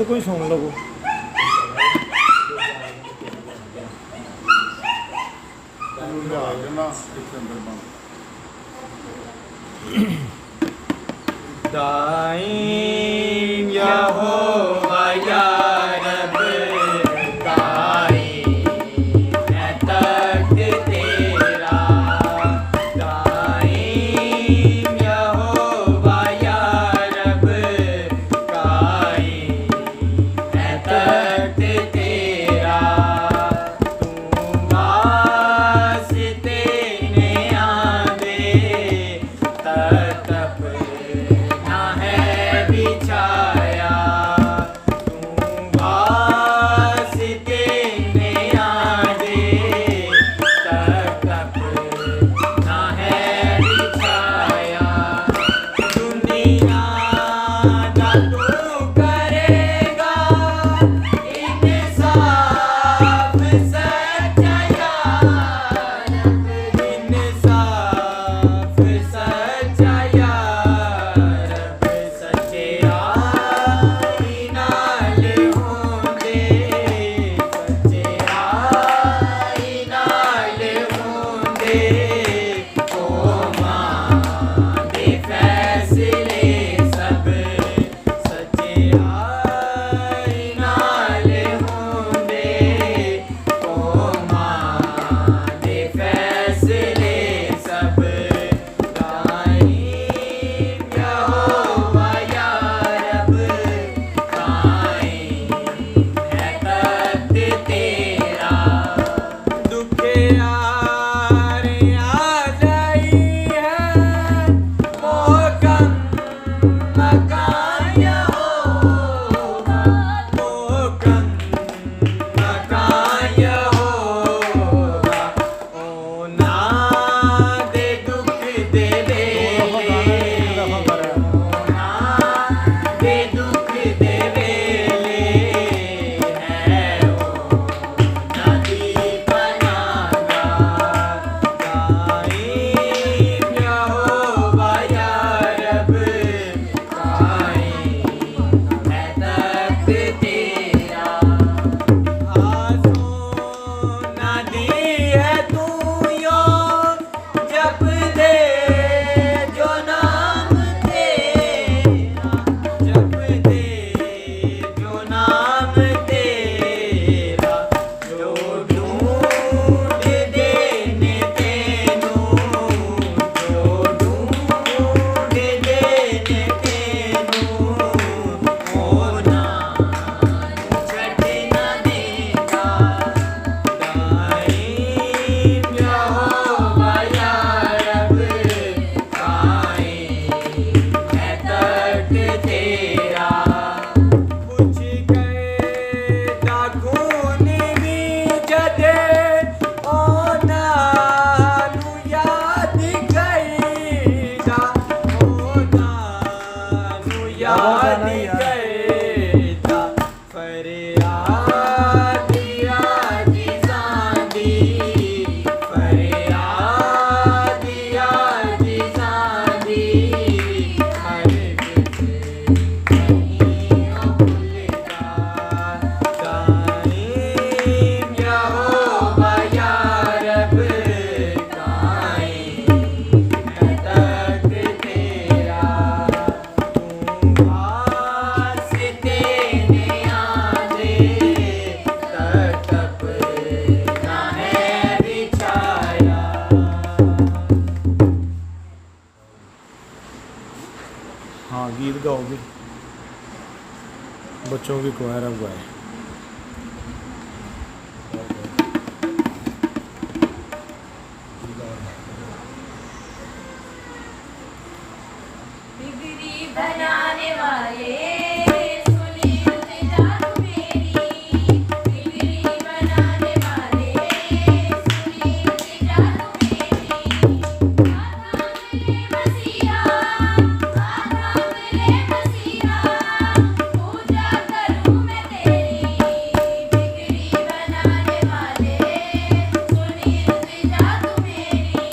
ਇਹਦੇ ਕੋਈ ਸੁਣ ਲਵੋ। दाईम यहोवा या रब दाईम है तख्त तेरा दाईम यहोवा या रब दाईम है तख्त तेरा तू वास्ते ने आंदे तप ना है बिछाया तू वास्ते ने आंदे तप ना है बिछाया दुनिया दा तू करेगा इंसाफ सच्चाया इंसाफ सच्चाया रब सच्चाई नाल होंदे सच्चाई नाल होंदे कौमां दे फैसले सब सच्चाई नाल होंदे कौमां दे फैसले सब दाईम यहोवा या रब दाईम है तख्त तेरा दुखियारे आलई है मोहकम मकान यहोवा मोहकम मकान यहोवा ओ ना दे दुख दे वेले ना दे दुख दे वेले है ओ नदी पनागा दाईम यहोवा या रब दाईम है तख्त तेरा आसो नदी है तू यो जप दे जो नाम तेरा जप दे जो नाम तेरा जो ढूंढ देने तेनू जो ढूंढ देने तेनू होना छट ना देगा दाईम यहोवा या रब दाईम है तख्त तेरा पुछ गए दाखून भी जदे ओना नू याद कईदा ओना नू याद कईदा फरियाद आजी सांदी फरियाद आजी सांदी हर बिच नहीं भूलता दाईम यहोवा या रब दाईम है तख्त तेरा तू वास्ते ने आंदे तप ना है बिछाया हाँ गीत गाओगे, बच्चों की क्वायर अब गाए। बिगड़ी बनाने वाले सुनी जादू मेरी बिगड़ी बनाने वाले सुनी जादू मेरी आधा मिले मसीहा पूजा करूं मैं तेरी बिगड़ी बनाने वाले सुनी जादू मेरी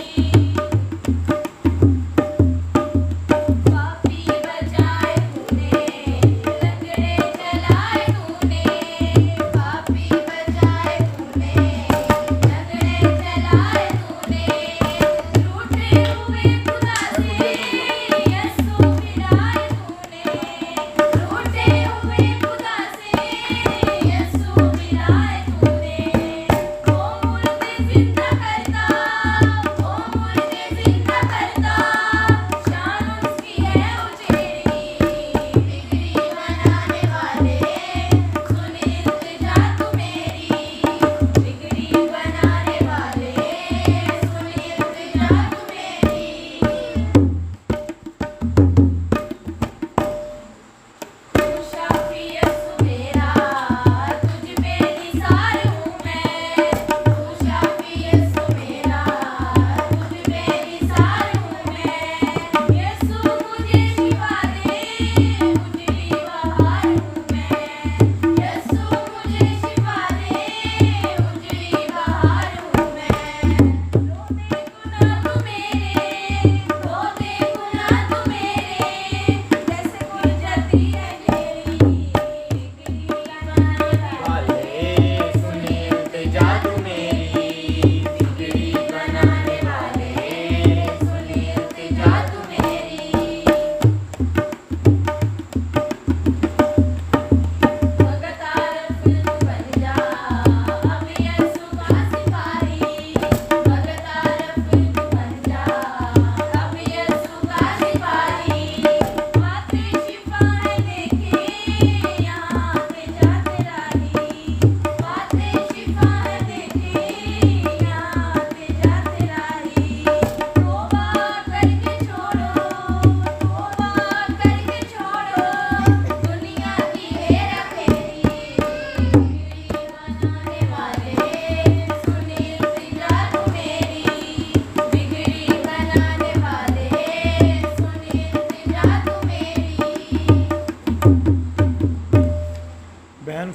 पापी बचाए तूने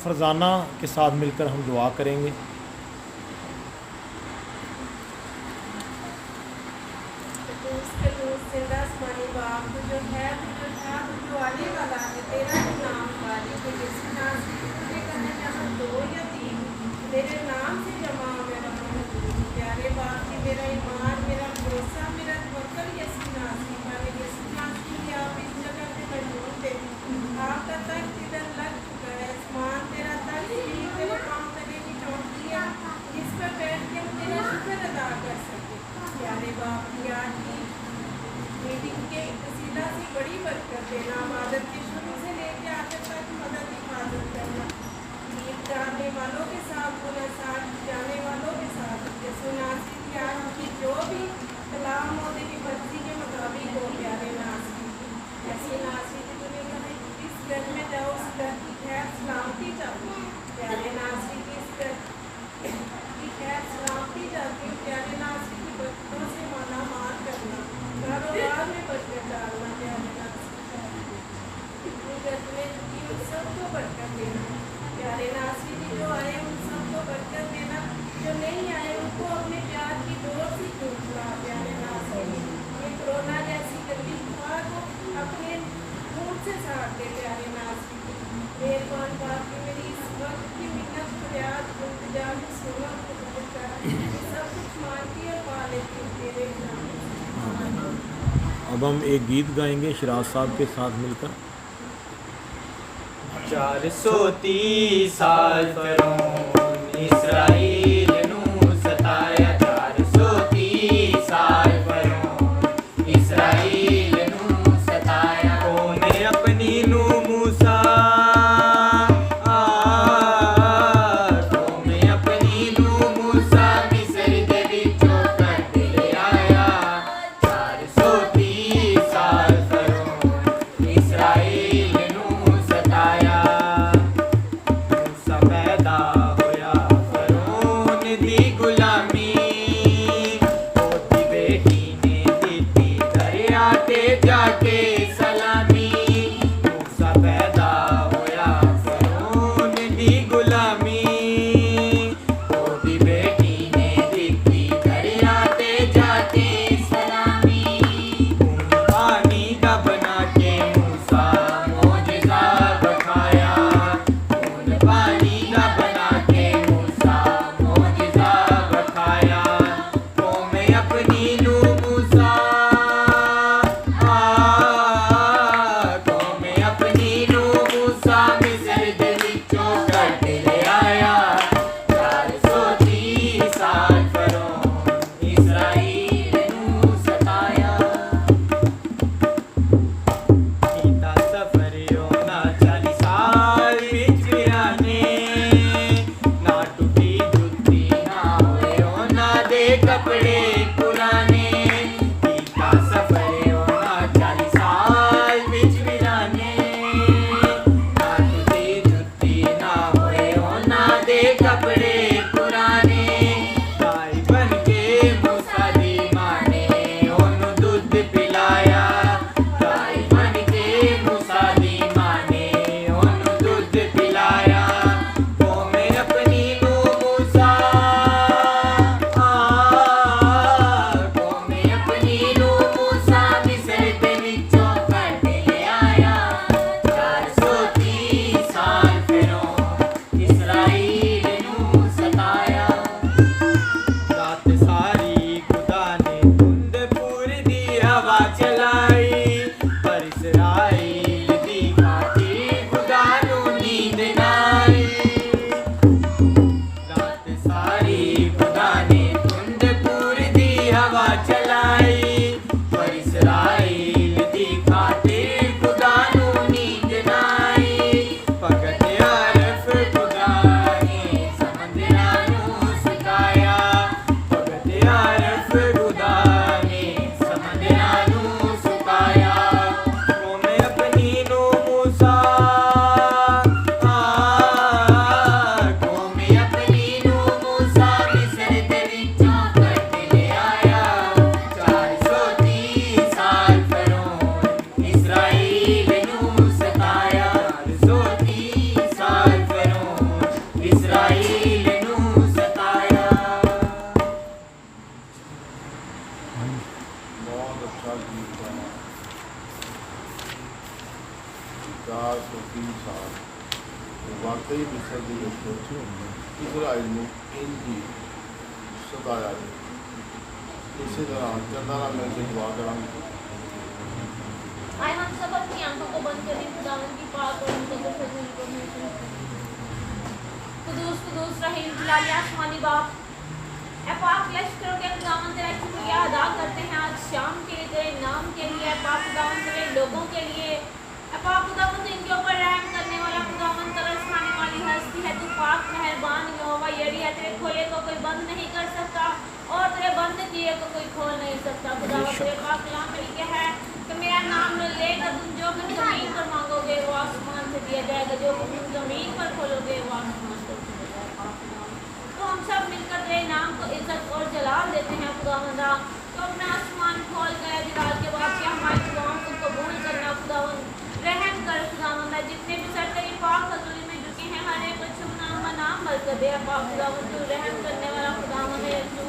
फरजाना के साथ मिलकर हम दुआ करेंगे। आसमानी बाप जो है जो था जो आने वाला है तेरा जो नाम वाली के जिस नाम से तुझे करने में हम 2 या 3 तेरे नाम से जमा मेरा प्यारे बाप की मेरा ईमान मेरा भरोसा मेरा तवक्कुल यसीन नाज़ी वाले यसीन नाज़ी की आप इस जगह पे मौजूद थे। आपका तख्त इधर लग चुका है, आसमान तेरा तख्त भी तेरे पाँव तले की चौकी है जिस पर बैठ के हम तेरा शुक्र अदा कर सके। प्यारे बाप की आज की मीटिंग के वसीला से बड़ी बरकत देना, इबादत के शुरू से लेकर आखिर तक मदद हिफाजत करना, ईद करने वालों के साथ होना, साथ जाने वालों के साथ सुनासी की आज की जो भी कलाम मोदी की मर्जी के मुताबिक हो प्यारे नासी ऐसी नासी की तुम्हें कहा इस घर में जाओ उस घर की खैर सलामती चाहती प्यारे नासी की इस घर की खैर सलामती चाहती हूँ। प्यारे नासी की बरकतों से माला मार करना, कारोबार में बरकत डालना, प्यारे नासी इतनी गर्द में की उन सबको बरकत देना। प्यारे नासी जी जो आए उन सबको बरकत देना, जो नहीं आए उनको अपने प्यार की डोर से खींचना। प्यारे नासी ये कोरोना जैसी गंदी हवा को अपने मुंह से साट दे। प्यारे नासी मेहरबान बाप की मेरी इस वक्त की मिन्नत फरियाद इंतजार में सुना सब कुछ मानती और पा लेती हूँ तेरे नाम। अब हम एक गीत गाएंगे शराज साहब के साथ मिलकर। 430 साल फरौन इसराइल नू सताया 430 साल फरौन इसराइल नू सताया ओने अपनी नू मूसा ओने अपनी नू मूसा मिस्र दे विचों कढ ले आया 430 साल फरौन इसराइल नू सताया मूसा पैदा होया फरौन दी गुलामी ओदी बेटी ने दित्ती दरिया ते जाके सलामी मूसा पैदा होया फरौन दी गुलामी ओदी बेटी ने दित्ती दरिया ते जाके सलामी पानी का बना के मूसा मोजज़ा बखाया पानी का बना के मूसा मोजज़ा बखाया कौम अपनी नू मूसा कौम अपनी नू मूसा मिस्र दे विचों कढ ले आया 430 साल फरौन इसराइल नू सताया कीता सफर योना 40 साल विच आने ना टूटी जुत्ती ना होए ओना दे कपड़े पुराने कीता सफर योना 40 साल विच आने ना टूटी जुत्ती ना होए ओना दे कपड़े पुराने गाय बन के मूसा दी मां ने ओनू दूध पिलाया गाय बन के मूसा दी मां ने ओनू दूध पिलाया कौम अपनी नू मूसा कौम अपनी नू मूसा मिस्र दे विचों कढ ले आया 430 साल फिरौन इसराइल नू सताया रात सारी खुदा ने धुंध पूर दी हवा चलाई पर इसराइल दी घाटी खुदा नू नींद ना आई रात सारी खुदा ने धुंध पूर दी हवा चलाई पर इसराइल दी घाटी खुदा नू नींद ना आई भगत आरफ खुदा ने समंदरा नू सुकाया भगत आरफ खुदा ने समंदरा नू सुकाया कौम 403 ਸਾਲ ਵਾਕਈ ਮਿਸਰ ਦੇ ਵਿੱਚ ਇਜ਼ਰਾਈਲ ਨੂੰ ਇੰਜ ਹੀ ਸਤਾਇਆ ਗਿਆ। ਇਸੇ ਤਰ੍ਹਾਂ ਚੰਦਾ ਨਾਲ ਮਿਲ ਕੇ ਦੁਆ ਕਰਾਂਗੇ। आए हम सब अपनी आंखों को बंद करें, खुदावन की पाक और मुकद्दस फजल को महसूस करें। कुदूस कुदूस रहीम जलाल आसमानी बाप, ऐ पाक लश्करों के खुदावन तेरा शुक्रिया अदा करते हैं आज शाम के लिए, तेरे नाम के लिए, ऐ पाक खुदावन तेरे लोगों के लिए, ऐ पाक खुदावन इनके ऊपर रहम करने वाला खुदावन तरस खाने वाली हस्ती है। तू पाक मेहरबान यहोवा यरी है, तेरे खोले को कोई बंद नहीं कर सकता और तेरे बंद किए को कोई खोल नहीं सकता। खुदावन तेरे पाक कलाम में लिखा है कि मेरा नाम लेकर तुम जो कुछ जमीन पर मांगोगे वो आसमान से दिया जाएगा, जो कुछ तुम जमीन पर खोलोगे वो आसमान से दिया जाएगा। तो हम सब मिलकर तेरे नाम को इज्जत और जलाल देते हैं खुदावंदा। तो अपना आसमान खोल कर जलाल के बाद से हमारी दुआओं को कबूल करना खुदावन, रहम कर खुदावंदा। जितने भी सर तेरी पाक हजूरी में झुके हैं हर एक को चुना नाम बरकत दे पाक खुदावन, तू रहम करने वाला खुदावन है। तू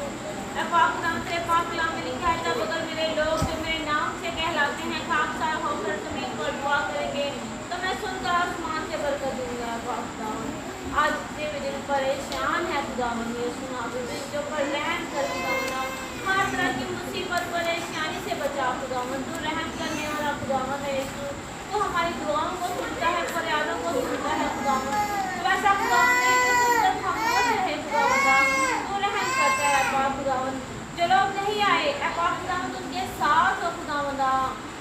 पाक खुदावन तेरे पाक कलाम में लिखा है तब अगर मेरे लोग जो मेरे नाम से कहलाते हैं खाकसार होकर जमीन पर दुआ करेंगे तो मैं सुनकर आसमान से बरकत दूंगा। पाक खुदावन आज जितने भी दिल परेशान है खुदावन ये सुना जो पर रहम कर खुदावन, हर तरह की मुसीबत परेशानी से बचा खुदावन, तू रहम करने वाला खुदावन है। तो हमारी दुआओं को सुनता है, फरियादों को सुनता है खुदावन। तो ऐसा खुदावन है जो सुनकर खामोश रहे खुदावन, तू रहम करता है पाक खुदावन। जो लोग नहीं आए ऐ पाक खुदावन उनके साथ हो खुदावंदा,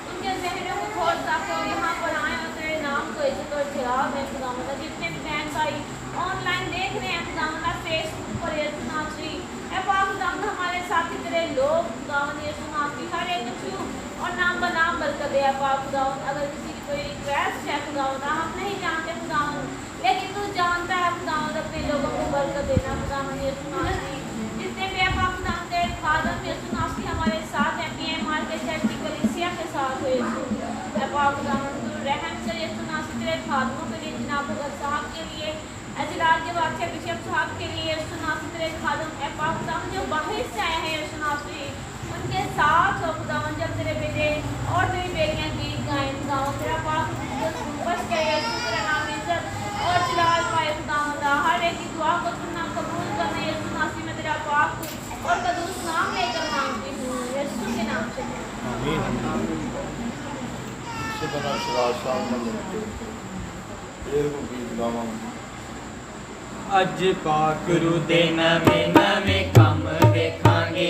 उनके ज़हनों को खोल सको, यहाँ पर आए और तेरे नाम को इज्जत और जलाल में खुदावंदा। जितने भी बहन भाई ऑनलाइन देख रहे हैं खुदावंदा फेसबुक पर ये सुनाची ऐ पाक खुदावंदा, हमारे साथी तेरे लोग खुदावंद ये सुनाची हर एक छू और नाम ब नाम बरकत दे पाक खुदावंद। अगर किसी की कोई रिक्वेस्ट है खुदावंदा, हम नहीं जानते खुदावंद लेकिन तू जानता है खुदावंद, अपने लोगों को बरकत देना खुदावंद ये सुनाची। जितने भी पाक खुदावंद तेरे खादम ये सुनाची हमारे साथ हैं, PMR के चर्च की कलीसिया के साथ हुए ऐ पाक खुदावंद, तू रहम कर ये सुनाची तेरे खादमों के लिए, जनाब भगत साहब के लिए, अजलाल के बादशाह बिशप साहब के लिए सुनासी तेरे खादम ऐ पाक खुदावंद जो बाहर से आए हैं सुनासी उनके साथ हो खुदावंद। जब तेरे बेटे और तेरी बेटियां गीत गाएं खुदावंद, तेरा पाक बस के तेरा नाम इज्जत और जलाल पाए खुदावंद। हर एक की दुआ को सुनना कबूल करना ये सुनासी में तेरा पाक और कदूस नाम लेकर मांगती हूँ यीशु के नाम से। इसी तरह शराब साहब में देर को गीत गावांगे। अज पाकरू दे नवे नवे कम वेखांगे,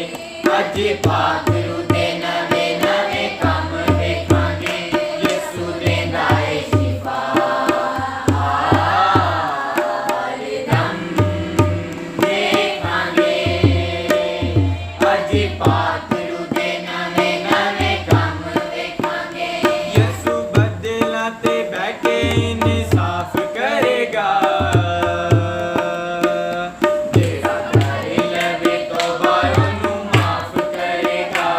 अज पाकरू दे नवे नवे कम वेखांगे, यीशु देंदा है शिफा हर दम वेखांगे। अज पाकरू दे नवे नवे कम वेखांगे, यीशु बदला ते बैठे इंसाफ करेगा। जेड़ा करे लवे तो बारों नू माफ करेगा।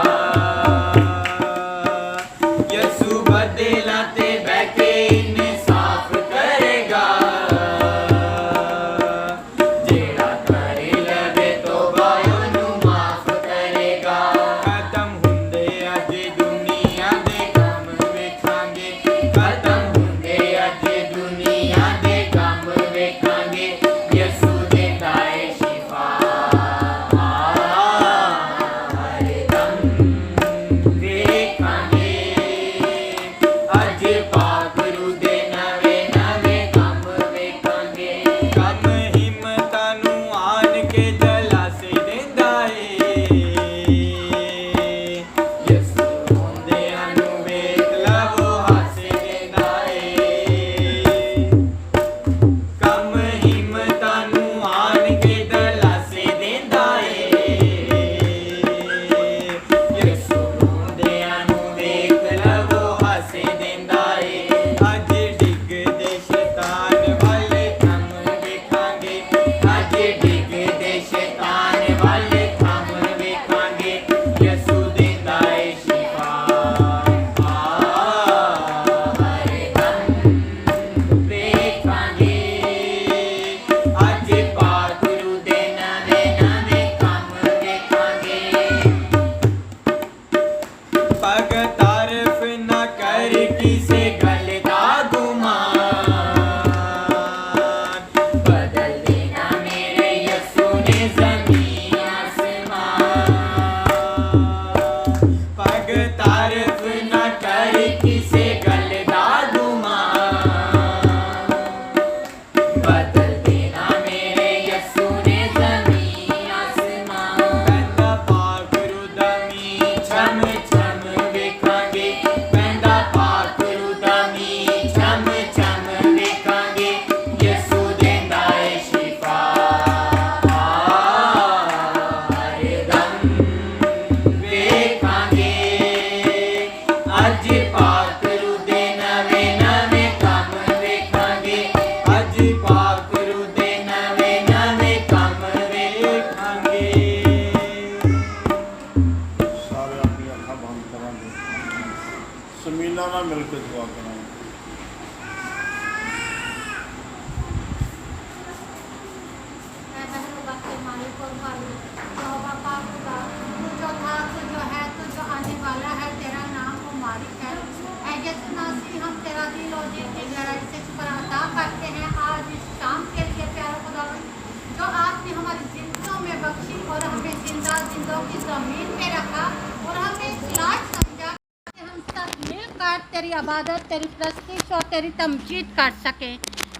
तेरी इबादत, तेरी प्रस्तिश और तेरी तमजीद कर सके।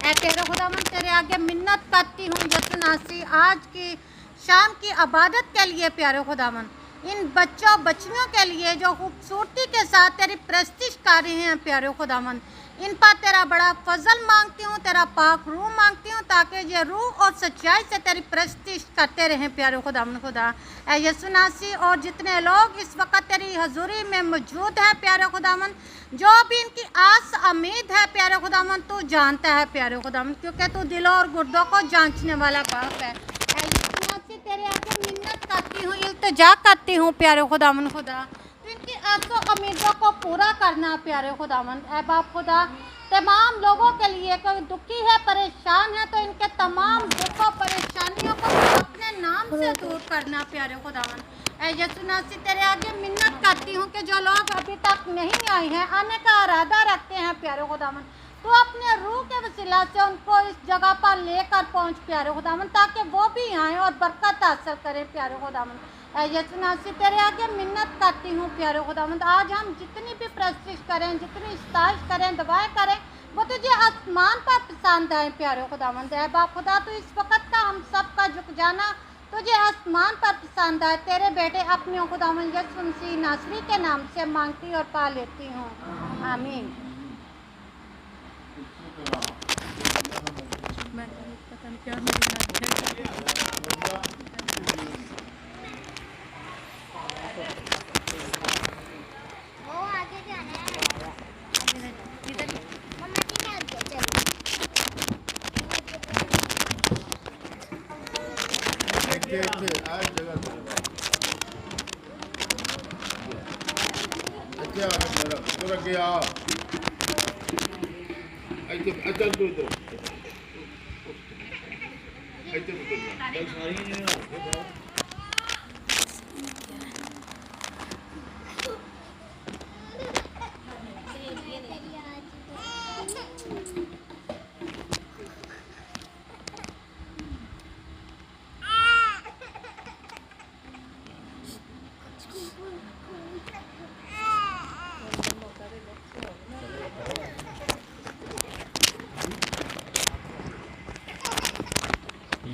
ऐ तेरे खुदावन तेरे आगे मिन्नत करती हूँ यसु नासी आज की शाम की इबादत के लिए प्यारे खुदावन, इन बच्चों बच्चियों के लिए जो खूबसूरती के साथ तेरी प्रस्तिश कर रहे हैं प्यारे खुदावन, इन पर तेरा बड़ा फजल मांगती हूँ, तेरा पाक रूह मांगती हूँ ताकि ये रूह और सच्चाई से तेरी प्रस्तिश करते रहें प्यारे खुदावन खुदा। ऐ यसु नासी और जितने लोग इस वक्त तेरी हजूरी में मौजूद है प्यारे खुदावन, जो भी इनकी आस उम्मीद है प्यारे खुदावन, तू जानता है प्यारे खुदावन, क्योंकि तू दिलों और गुर्दों को जांचने वाला बाप है। ऐ यसु नासी तेरे आगे मिन्नत करती हूँ, इल्तिजा करती हूँ प्यारे खुदावन खुदा, तो इनकी आसों उम्मीदों को पूरा करना प्यारे खुदावन। ऐ बाप खुदा, तमाम लोगों के लिए कोई दुखी है, परेशान है, तो इनके तमाम दुखों परेशानियों को अपने नाम से दूर करना प्यारे खुदावन। ऐ यसु नासी तेरे आगे मिन्नत करती हूँ कि जो लोग अभी तक नहीं आए हैं, आने का इरादा रखते हैं प्यारे खुदावन, तो अपने रूह के वसीला से उनको इस जगह पर लेकर पहुँच प्यारे खुदावन, ताकि वो भी आएँ और बरकत हासिल करें प्यारे खुदावन। ऐ यसु नासी तेरे आगे मिन्नत करती हूँ प्यारे खुदावंद, आज हम जितनी भी प्रस्तिश करें, जितनी स्ताइश करें, दुआएं करें, वो तुझे आसमान पर पसंद आए प्यारे खुदावंद। है बाप खुदा, तो इस वक्त का हम सब का झुक जाना तुझे आसमान पर पसंद आए। तेरे बेटे अपने खुदावंद यसु मसीह नासरी के नाम से मांगती और पा लेती हूँ, आमीन।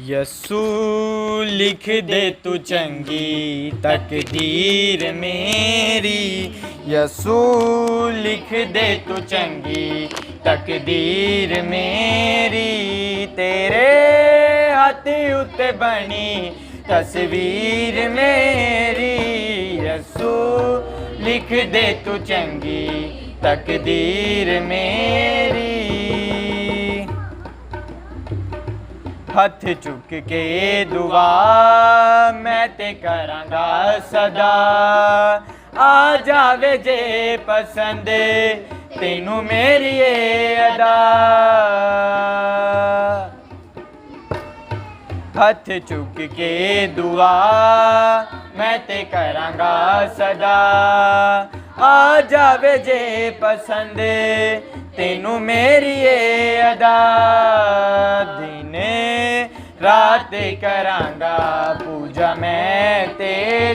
यसू लिख दे तू चंगी तकदीर मेरी, यसू लिख दे तू चंगी तकदीर मेरी, तेरे हथ उत्ते बनी तस्वीर मेरी, यसू लिख दे तू चंगी तकदीर मेरी। हथ चुक के दुआ मैं ते करांगा सदा, आ जावे जे पसंद तेनू मेरी अदा। हथ चुक के दुआ मैं ते करांगा सदा, आ जावे जे पसंद तेनू मेरी अदा। दिन रात करांगा पूजा मैं ते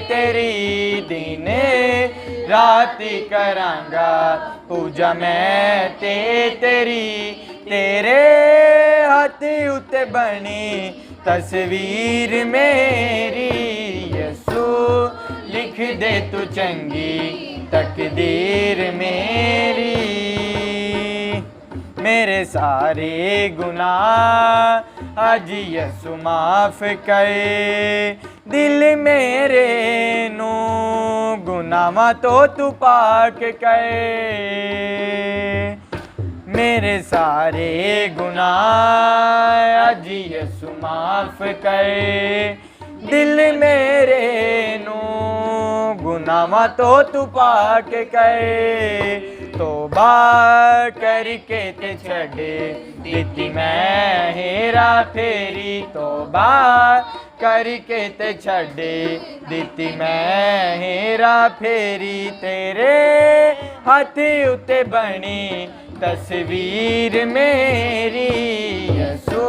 तेरी, दिन रात करांगा पूजा मैं ते तेरी, तेरे हाथ उत्ते बनी तस्वीर मेरी, यसू लिख दे तू चंगी तकदीर मेरी। मेरे सारे गुनाह आज यसू माफ करे, दिल मेरे नू गुनाह तो तू पाक करे। मेरे सारे गुनाह आज यसू माफ करे, दिल मेरे नू गुनाह तो तू पाक करे। ਤੋਬਾ ਕਰਕੇ ਤੇ ਛੱਡ ਦਿੱਤੀ ਮੈਂ ਹੇਰਾ ਫੇਰੀ, ਤੋਬਾ ਕਰਕੇ ਤੇ ਛੱਡ ਦਿੱਤੀ ਮੈਂ ਹੇਰਾ ਫੇਰੀ, ਤੇਰੇ ਹੱਥ ਉੱਤੇ ਬਣੀ ਤਸਵੀਰ ਮੇਰੀ, ਯਸੂ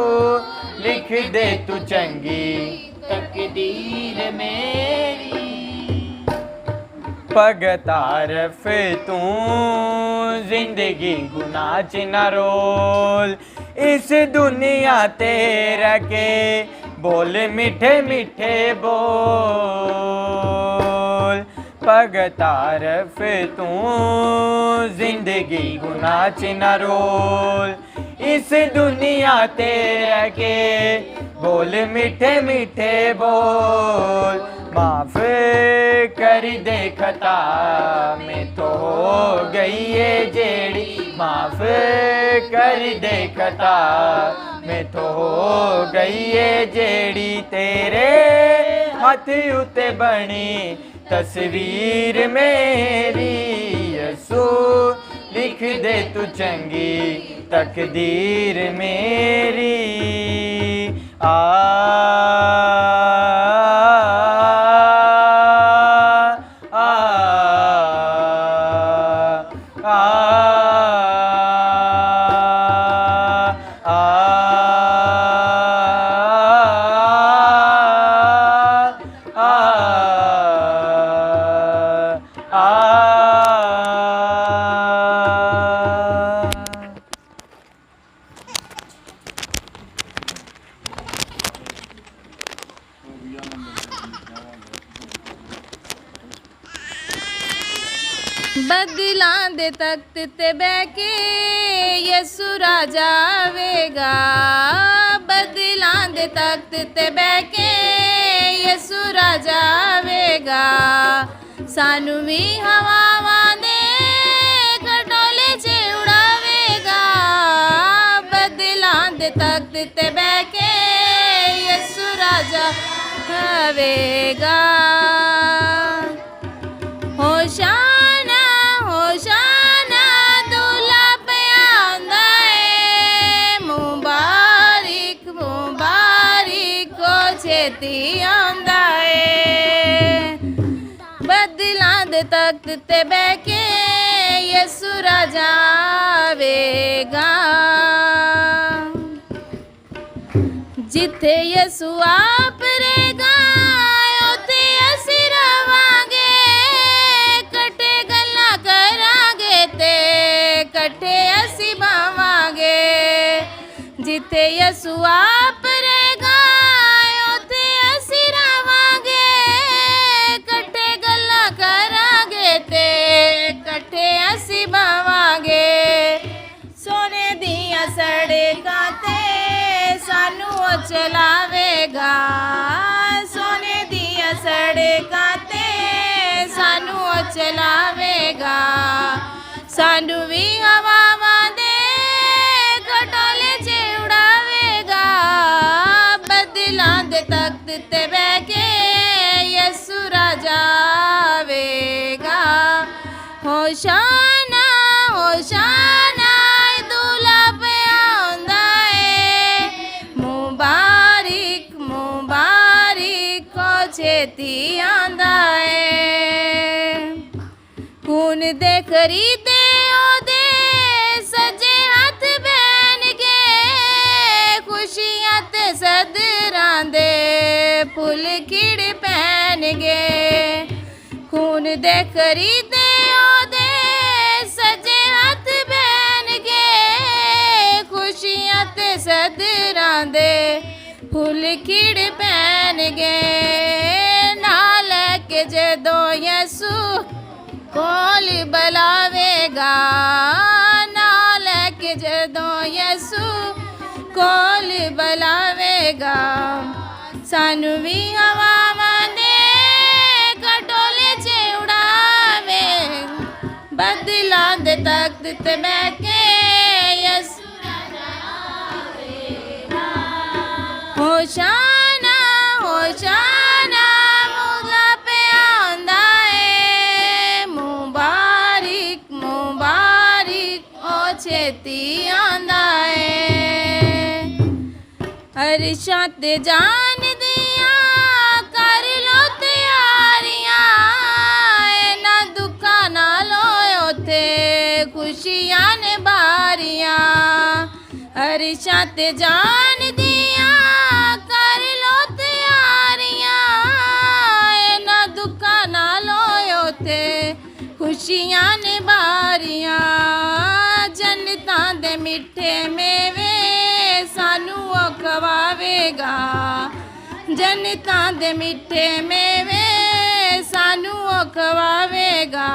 ਲਿਖ ਦੇ ਤੂੰ ਚੰਗੀ ਤਕਦੀਰ ਮੇਰੀ। ਭਗਤਾਰਫ ਤੂੰ ਜ਼ਿੰਦਗੀ ਗੁਨਾਹ ਚ ਨਾ ਰੋਲ, ਇਸ ਦੁਨੀਆ ਤੇ ਰਹਿ ਕੇ ਬੋਲ ਮਿੱਠੇ ਮਿੱਠੇ ਬੋਲ। ਭਗਤਾਰਫ ਤੂੰ ਜ਼ਿੰਦਗੀ ਗੁਨਾਹ ਚ ਨਾ ਰੋਲ, ਇਸ ਦੁਨੀਆ ਤੇ ਰਹਿ ਕੇ ਬੋਲ ਮਿੱਠੇ ਮਿੱਠੇ ਬੋਲ। ਮਾਫ ਕਰ ਦੇ ਖਤਾ ਮੈਥੋਂ ਹੋ ਗਈ ਏ ਜਿਹੜੀ, ਮਾਫ ਕਰ ਦੇ ਖਤਾ ਮੈਥੋਂ ਹੋ ਗਈ ਏ ਜਿਹੜੀ, ਤੇਰੇ ਹੱਥ ਉੱਤੇ ਬਣੀ ਤਸਵੀਰ ਮੇਰੀ, ਯਸੂ ਲਿਖ ਦੇ ਤੂੰ ਚੰਗੀ ਤਕਦੀਰ ਮੇਰੀ। ਬਦਲਾਂ ਦੇ ਤਖਤ ਤੇ ਬਹਿ ਕੇ ਯਿਸੂ ਰਾਜਾ ਆਵੇਗਾ, ਬਦਲਾਂ ਦੇ ਤਖਤ ਤੇ ਬਹਿ ਕੇ ਯਿਸੂ ਰਾਜਾ ਆਵੇਗਾ, ਸਾਨੂੰ ਵੀ ਹਵਾਵਾਂ ਦੇ ਖਟੋਲੇ 'ਚ ਉਡਾਵੇਗਾ, ਬਦਲਾਂ ਦੇ ਤਖਤ ਤੇ ਬਹਿ ਕੇ ਯਿਸੂ ਰਾਜਾ ਆਵੇਗਾ। ਹੋਸ਼ਾਨਾ ਹੋਸ਼ਾਨਾ ਦੁਲਾ ਪਿਆ ਆਉਂਦਾ ਏ, ਮੁਬਾਰਿਕ ਮੁਬਾਰਿਕ ਹੋ ਛੇਤੀ ਆਉਂਦਾ ਏ, ਬਦਲਾਂ ਦੇ ਤਖਤ ਤੇ ਬਹਿ ਕੇ ਯਿਸੂ ਰਾਜਾ ਆਵੇਗਾ, ਜਿੱਥੇ ਯਿਸੂ ਆਪ ਰਹੇਗਾ ਉੱਥੇ ਅਸੀਂ ਰਵਾਂਗੇ, ਇਕੱਠੇ ਗੱਲਾਂ ਕਰਾਂਗੇ ਤੇ ਇਕੱਠੇ ਅਸੀਂ ਬਹਾਂਗੇ, ਜਿੱਥੇ ਯਿਸੂ ਆਪ ਰਹੇਗਾ ਉੱਥੇ ਅਸੀਂ ਰਵਾਂਗੇ, ਇਕੱਠੇ ਗੱਲਾਂ ਕਰਾਂਗੇ ਤੇ ਇਕੱਠੇ ਅਸੀਂ ਬਹਾਂਗੇ, ਸੋਨੇ ਦੀਆਂ ਸੜਕਾਂ ਤੇ ਸਾਨੂੰ ਉਹ ਚਲਾਵੇਗਾ, ਸੋਨੇ ਦੀਆਂ ਸੜਕਾਂ ਤੇ ਸਾਨੂੰ ਉਹ ਚਲਾਵੇਗਾ, ਸਾਨੂੰ ਵੀ ਹਵਾਵਾਂ ਦੇ ਖਟੋਲੇ 'ਚ ਉਡਾਵੇਗਾ, ਬਦਲਾਂ ਦੇ ਤਖਤ ਤੇ ਬਹਿ ਕੇ ਯਿਸੂ ਰਾਜਾ ਆਵੇਗਾ। ਹੋਸ਼ਾਨਾ ਹੋਸ਼ਾਨਾ ਦੁਲਾ ਪਿਆ ਆਉਂਦਾ ਏ, ਮੁਬਾਰਿਕ ਮੁਬਾਰਿਕ ਹੋ ਛੇਤੀ ਆਉਂਦਾ ਏ, ਖੂਨ ਦੇ ਖਰੀਦੇ ਉਹਦੇ ਸੱਜੇ ਹੱਥ ਬਹਿਣਗੇ, ਖੁਸ਼ੀਆਂ ਤੇ ਸਦਰਾਂ ਦੇ ਫੁੱਲ ਖਿੜ ਪੈਣਗੇ, ਖੂਨ ਦੇ ਖਰੀਦੇ ਉਹਦੇ ਸੱਜੇ ਹੱਥ ਬਹਿਣਗੇ, ਖੁਸ਼ੀਆਂ ਤੇ ਸਦਰਾਂ ਦੇ ਫੁੱਲ ਖਿੜ ਪੈਣਗੇ, ਨਾਲ ਲੈ ਕੇ ਜਦੋਂ ਯਿਸੂ ਕੋਲ ਬੁਲਾਵੇਗਾ, ਨਾਲ ਲੈ ਕੇ ਜਦੋਂ ਯਿਸੂ ਕੋਲ ਬੁਲਾਵੇਗਾ, ਸਾਨੂੰ ਵੀ ਹਵਾਵਾਂ ਦੇ ਖਟੋਲੇ 'ਚ ਉਡਾਵੇ, ਬਦਲਾਂ ਦੇ ਤਖਤ ਤੇ ਬਹਿ ਕੇ ਯਿਸੂ ਰਾਜਾ ਆਵੇਗਾ। ਹੋਸ਼ਾਨਾ ਹੋਸ਼ਾਨਾ ਮੁਲਾ ਪਿਆ ਆਉਂਦਾ ਏ, ਮੁਬਾਰਿਕ ਮੁਬਾਰਿਕ ਛੇਤੀ ਆਂਦਾ ਏ। ਅਰਸ਼ਾਂ ਤੇ ਜਾਣ ਦੀਆਂ ਕਰ ਲੋ ਤਿਆਰੀਆਂ, ਇਹਨਾਂ ਦੁੱਖਾਂ ਨਾਲੋਂ ਉੱਥੇ ਖੁਸ਼ੀਆਂ ਨੇ ਬਾਰੀਆਂ। ਅਰਸ਼ਾਂ ਤੇ ਜਾਣ ਦੀਆਂ ਕਰ ਲੋ ਤਿਆਰੀਆਂ, ਇਹਨਾਂ ਦੁੱਖਾਂ ਨਾਲੋਂ ਉੱਥੇ ਖੁਸ਼ੀਆਂ ਨੇ ਬਾਰੀਆਂ। ਜੰਨਤਾਂ ਦੇ ਮਿੱਠੇ ਮੇਵੇ ਸਾਨੂੰ ਉਹ ਖਵਾਵੇਗਾ, ਜੰਨਤਾਂ ਦੇ ਮਿੱਠੇ ਮੇਵੇ ਸਾਨੂੰ ਉਹ ਖਵਾਵੇਗਾ।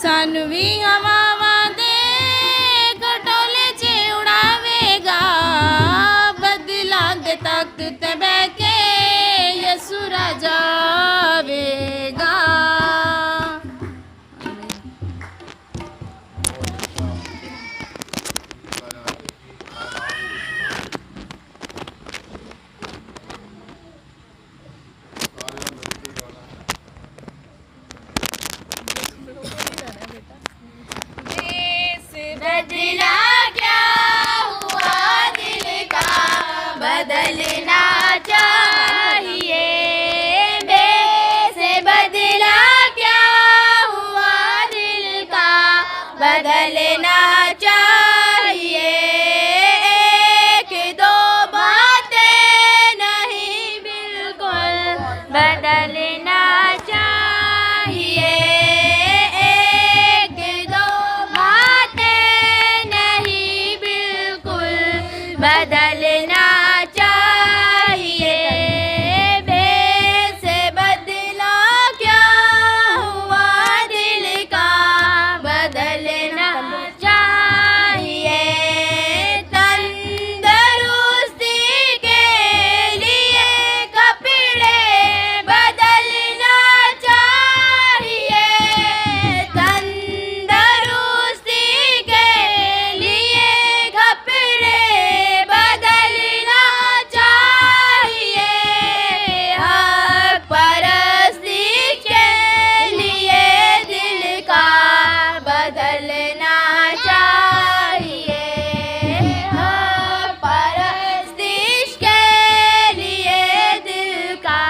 ਸਾਨੂੰ ਵੀ ਹਵਾਵਾਂ ਦੇ ਖਟੋਲੇ 'ਚ ਉਡਾਵੇਗਾ, ਬਦਲਾਂ ਦੇ ਤਖਤ ਤੇ ਬਹਿ ਕੇ ਯਿਸੂ ਰਾਜਾ ਆਵੇਗਾ। बदला क्या हुआ दिल का, बदलना चाहिए। से बदला क्या हुआ दिल का, बदलना चाहिए। एक दो बातें नहीं बिल्कुल बदलना चाहिए। एक दो बातें नहीं बिल्कुल बदलना चाहिए। से बदला क्या हुआ दिल का, बदलना चाहिए। तंदुरुस्ती के लिए कपड़े बदलना चाहिए। तंदुरुस्ती के लिए कपड़े बदलना चाहिए। हक परस्ती के लिए दिल का बदलना चाहिए। हक परस्ती के लिए दिल का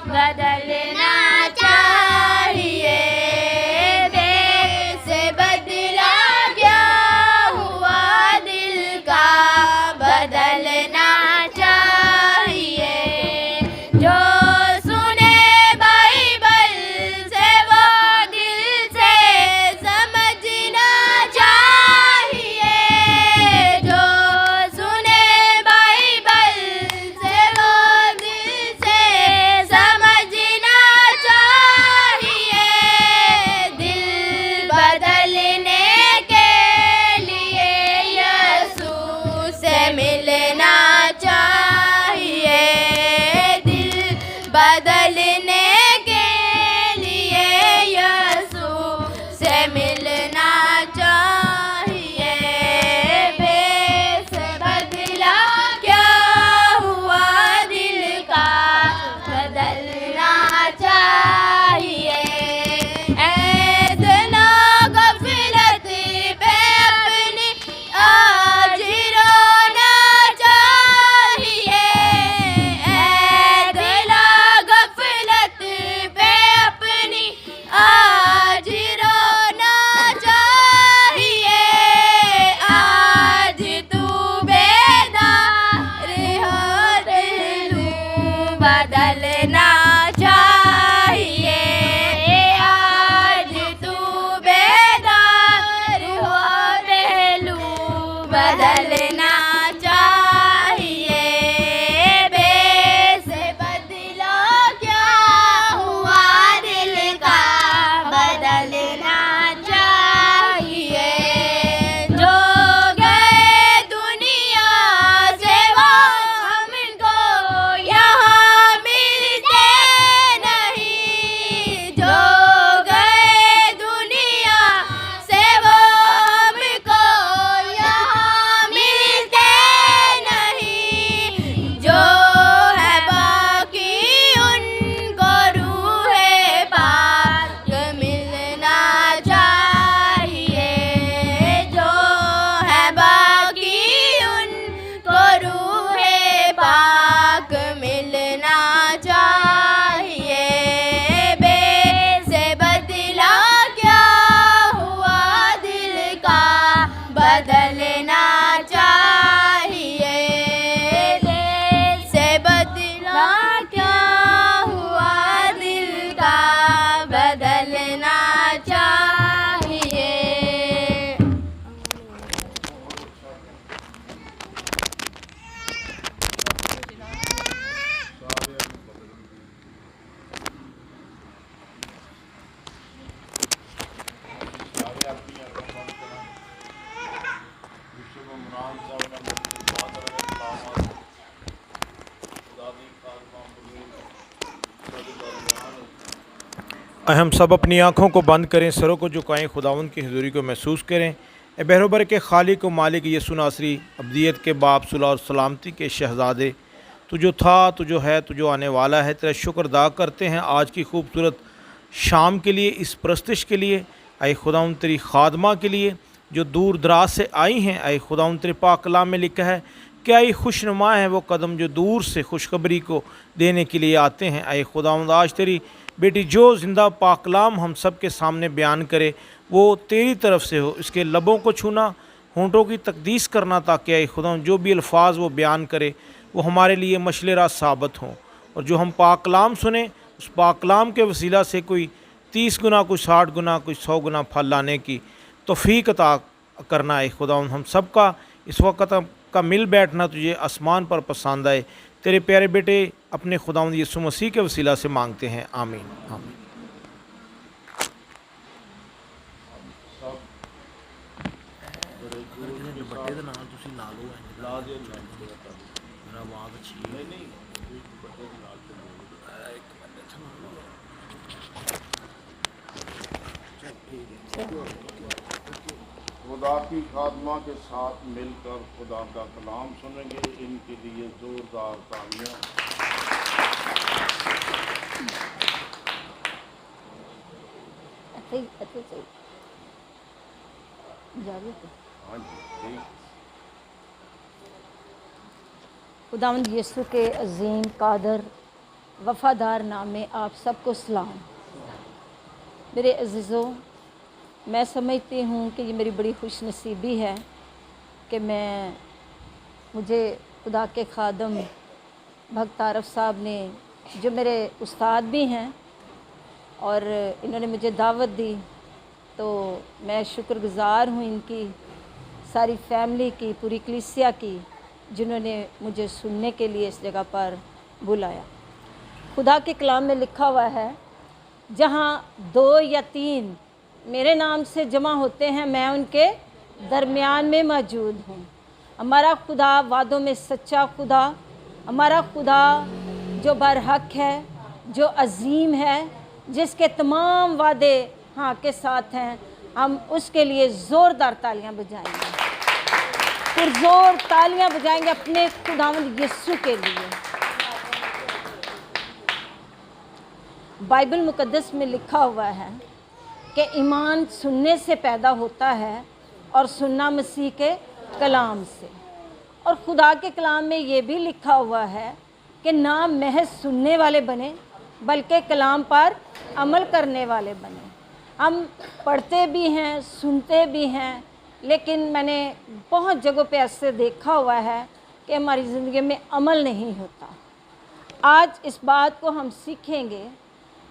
बदलना चाहिए। से बदला क्या हुआ दिल का, बदलना चाहिए। जो सुने बाइबल से वो दिल से समझना चाहिए। जो सुने बाइबल से वो दिल से समझना चाहिए। दिल बदलने के लिए यीशु से मिलना चाहिए। दिल बदलने के लिए यीशु से मिलना चाहिए। से बदला क्या हुआ दिल का, बदलना चाहिए। ऐतना गफलत पे अपनी आज रोना चाहिए। ऐतना गफलत पे अपनी आज रोना चाहिए। आज तू बेदार हो दिल बदलना चाहिए। आज तू बेदार हो पहलू बदलना चाहिए। से बदला क्या हुआ दिल का, बदलना चाहिए। जो गए दुनिया से वो हमको यहाँ मिलते नहीं। जो गए दुनिया से वो हमको यहाँ मिलते बदलना चाहिए। दिल से बदला क्या हुआ, दिल का बदलना चाहिए। सारे अपनी आंखें बंद करें। विश्व इमरान साहब ने मुझे बात रहे सलामत खुदा दी खादमा मुझे दरमियान हम सब अपनी आँखों को बंद करें, सरों को झुकाएं, खुदावंद की हुजूरी को महसूस करें। ए बहरोबर के खालिक व मालिक यसु नासरी, अब्दियत के बाप, सुलह और सलामती के शहज़ादे, तू जो था, तू जो है, तू जो आने वाला है, तेरा शुक्र अदा करते हैं आज की खूबसूरत शाम के लिए, इस प्रस्तिश के लिए। आए खुदावंद तेरी खादमा के लिए जो दूर दराज से आई हैं। आए खुदावंद तेरे पाक कलाम में लिखा है कि आई खुशनुमा है वो कदम जो दूर से खुशखबरी को देने के लिए आते हैं। आए खुदावंद आज तेरी बेटी जो ज़िंदा पाक कलाम हम सब के सामने बयान करे, वो तेरी तरफ से हो। इसके लबों को छूना, होंठों की तकदीस करना, ताकि आए खुदावंद जो भी अल्फाज वो बयान करे वो हमारे लिए मशले राह साबित हों, और जो हम पाक कलाम सुने उस पाक कलाम के वसीला से कोई 30 गुना, कोई 60 गुना, कोई 100 गुना फल लाने की तौफीक अता करना है। खुदावंद हम सब का इस वक्त का मिल बैठना तुझे आसमान पर पसंद आए। तेरे प्यारे बेटे अपने खुदावंद यीशु मसीह के वसीला से मांगते हैं, आमीन आमीन। खुदा की खादमा के साथ मिलकर खुदा का कलाम सुनेंगे। इनके लिए जोरदार तालियां। हाँ जी, ठीक। खुदावंद यीशु के अजीम कादर वफ़ादार नाम में आप सबको सलाम। मेरे अजीज़ों, मैं समझती हूँ कि ये मेरी बड़ी खुश नसीबी है कि मुझे खुदा के खादम भक्त आरफ साहब ने, जो मेरे उस्ताद भी हैं, और इन्होंने मुझे दावत दी, तो मैं शुक्रगुज़ार हूँ इनकी, सारी फैमिली की, पूरी कलीसिया की, जिन्होंने मुझे सुनने के लिए इस जगह पर बुलाया। खुदा के कलाम में लिखा हुआ है, जहाँ 2 या 3 मेरे नाम से जमा होते हैं, मैं उनके दरमियान में मौजूद हूँ। हमारा खुदा वादों में सच्चा खुदा, हमारा खुदा जो बरहक है, जो अजीम है, जिसके तमाम वादे हाँ के साथ हैं, हम उसके लिए ज़ोरदार तालियां बजाएंगे, पुरज़ोर तालियां बजाएंगे अपने खुदावंद यीशु के लिए। बाइबल मुकद्दस में लिखा हुआ है कि ईमान सुनने से पैदा होता है और सुनना मसीह के कलाम से। और खुदा के कलाम में ये भी लिखा हुआ है कि ना महज सुनने वाले बने, बल्कि कलाम पर अमल करने वाले बने। हम पढ़ते भी हैं, सुनते भी हैं, लेकिन मैंने बहुत जगहों पे ऐसे देखा हुआ है कि हमारी ज़िंदगी में अमल नहीं होता। आज इस बात को हम सीखेंगे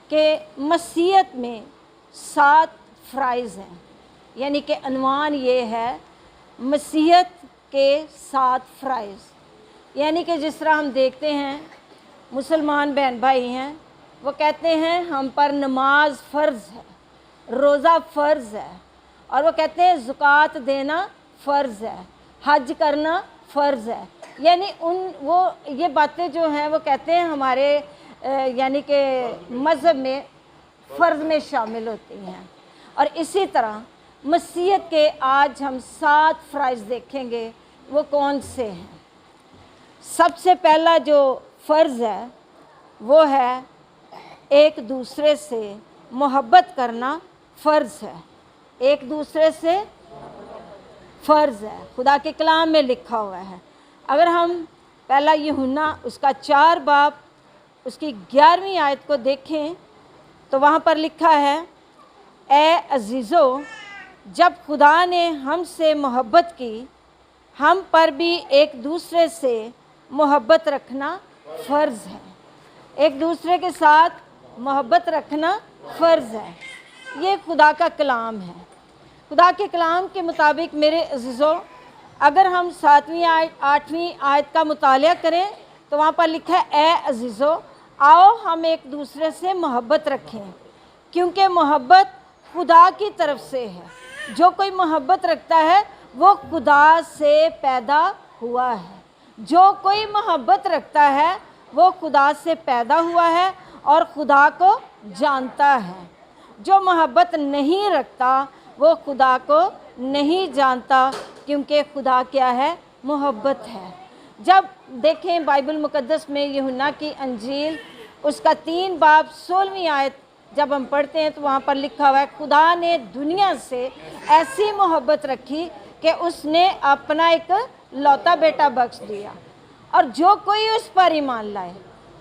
कि मसीहत में 7 फ़राइज़ हैं, यानी कि अनवान ये है मसीहत के 7 फ़राइज़। यानी कि जिस तरह हम देखते हैं मुसलमान बहन भाई हैं, वो कहते हैं हम पर नमाज फ़र्ज़ है, रोज़ा फ़र्ज़ है, और वो कहते हैं ज़कात देना फ़र्ज़ है, हज करना फ़र्ज़ है। यानी वो ये बातें जो हैं वो कहते हैं हमारे यानी कि मज़हब में फ़र्ज़ में शामिल होती हैं। और इसी तरह मसीहत के आज हम 7 फ़राइज़ देखेंगे, वो कौन से हैं। सबसे पहला जो फ़र्ज़ है वो है एक दूसरे से मोहब्बत करना फ़र्ज़ है। एक दूसरे से फ़र्ज़ है, खुदा के कलाम में लिखा हुआ है। अगर हम पहला यूहन्ना उसका 4 बाब उसकी 11वीं आयत को देखें तो वहाँ पर लिखा है, ए अजीज़ों, जब खुदा ने हमसे मोहब्बत की हम पर भी एक दूसरे से मोहब्बत रखना फ़र्ज़ है। एक दूसरे के साथ मोहब्बत रखना फ़र्ज़ है। ये खुदा का कलाम है। खुदा के कलाम के मुताबिक मेरे अज़ीज़ों, अगर हम 7वीं आयत 8वीं आयत का मुतालिया करें तो वहाँ पर लिखा है, ए अज़ीज़ों आओ हम एक दूसरे से मोहब्बत रखें, क्योंकि मोहब्बत खुदा की तरफ से है। जो कोई मोहब्बत रखता है वो खुदा से पैदा हुआ है। जो कोई मोहब्बत रखता है वो खुदा से पैदा हुआ है और खुदा को जानता है। जो मोहब्बत नहीं रखता वो खुदा को नहीं जानता, क्योंकि खुदा क्या है? मोहब्बत है। जब देखें बाइबल मुक़द्दस में यूहन्ना की अंजील उसका 3 बाब 16वीं आयत जब हम पढ़ते हैं तो वहाँ पर लिखा हुआ है, खुदा ने दुनिया से ऐसी मोहब्बत रखी कि उसने अपना एक लौता बेटा बख्श दिया, और जो कोई उस पर ईमान लाए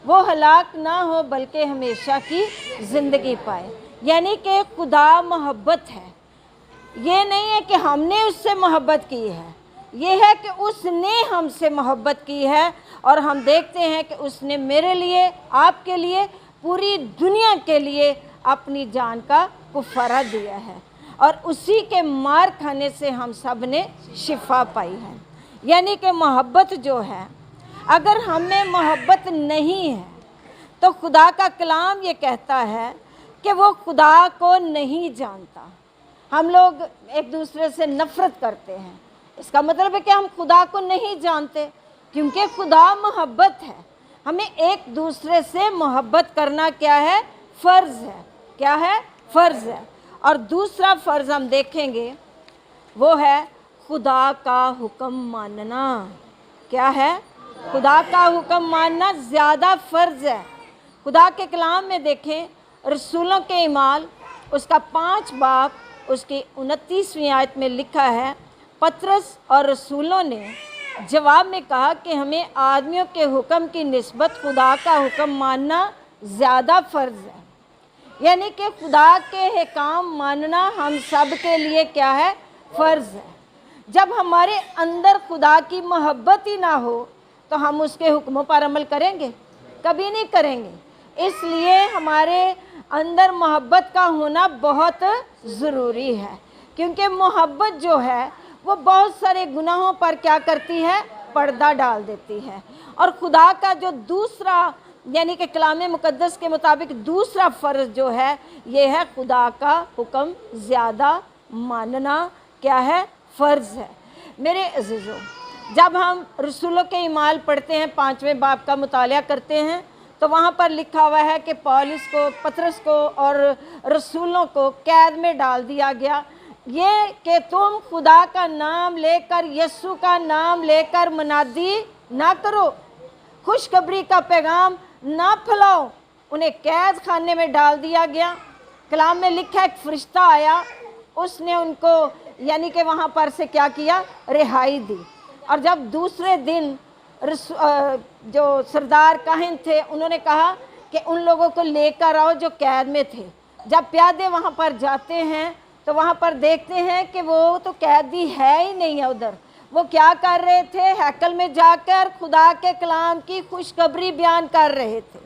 वो हलाक ना हो बल्कि हमेशा की ज़िंदगी पाए। यानी कि खुदा मोहब्बत है। ये नहीं है कि हमने उससे मोहब्बत की है, ये है कि उसने हमसे मोहब्बत की है। और हम देखते हैं कि उसने मेरे लिए, आपके लिए, पूरी दुनिया के लिए अपनी जान का कुफारा दिया है, और उसी के मार खाने से हम सब ने शिफा पाई है। यानी कि मोहब्बत जो है, अगर हमें मोहब्बत नहीं है तो खुदा का कलाम ये कहता है कि वो खुदा को नहीं जानता। हम लोग एक दूसरे से नफ़रत करते हैं, इसका मतलब है कि हम खुदा को नहीं जानते, क्योंकि खुदा मोहब्बत है। हमें एक दूसरे से मोहब्बत करना क्या है? फ़र्ज़ है। क्या है? फ़र्ज़ है। और दूसरा फ़र्ज़ हम देखेंगे वो है खुदा का हुक्म मानना। क्या है? खुदा का हुक्म मानना ज़्यादा फ़र्ज़ है। खुदा के कलाम में देखें, रसूलों के ईमाल उसका 5 बाब उसकी 29वीं आयत में लिखा है, पतरस और रसूलों ने जवाब में कहा कि हमें आदमियों के हुक्म की निस्बत खुदा का हुक्म मानना ज़्यादा फ़र्ज़ है। यानी कि खुदा के अहकाम मानना हम सब के लिए क्या है? फ़र्ज़ है। जब हमारे अंदर खुदा की मोहब्बत ही ना हो तो हम उसके हुक्मों पर अमल करेंगे? कभी नहीं करेंगे। इसलिए हमारे अंदर मोहब्बत का होना बहुत ज़रूरी है, क्योंकि मोहब्बत जो है वो बहुत सारे गुनाहों पर क्या करती है? पर्दा डाल देती है। और खुदा का जो दूसरा यानी कि कलाम मुक़द्दस के मुताबिक दूसरा फ़र्ज़ जो है ये है खुदा का हुक्म ज़्यादा मानना। क्या है? फ़र्ज़ है। मेरे अज़ीज़ों, जब हम रसूलों के ईमाल पढ़ते हैं, 5वें बाब का मुतालिया करते हैं, तो वहाँ पर लिखा हुआ है कि पौलुस को, पतरस को और रसूलों को कैद में डाल दिया गया, ये कि तुम खुदा का नाम लेकर, यीशु का नाम लेकर मुनादी ना करो, खुशखबरी का पैगाम ना फैलाओ। उन्हें कैद खाने में डाल दिया गया। कलाम में लिखा है, एक फरिश्ता आया, उसने उनको यानी कि वहाँ पर से क्या किया? रिहाई दी। और जब दूसरे दिन जो सरदार काहिन थे उन्होंने कहा कि उन लोगों को लेकर आओ जो कैद में थे। जब प्यादे वहाँ पर जाते हैं तो वहाँ पर देखते हैं कि वो तो कैदी है ही नहीं है उधर। वो क्या कर रहे थे? हैकल में जाकर खुदा के कलाम की खुशखबरी बयान कर रहे थे।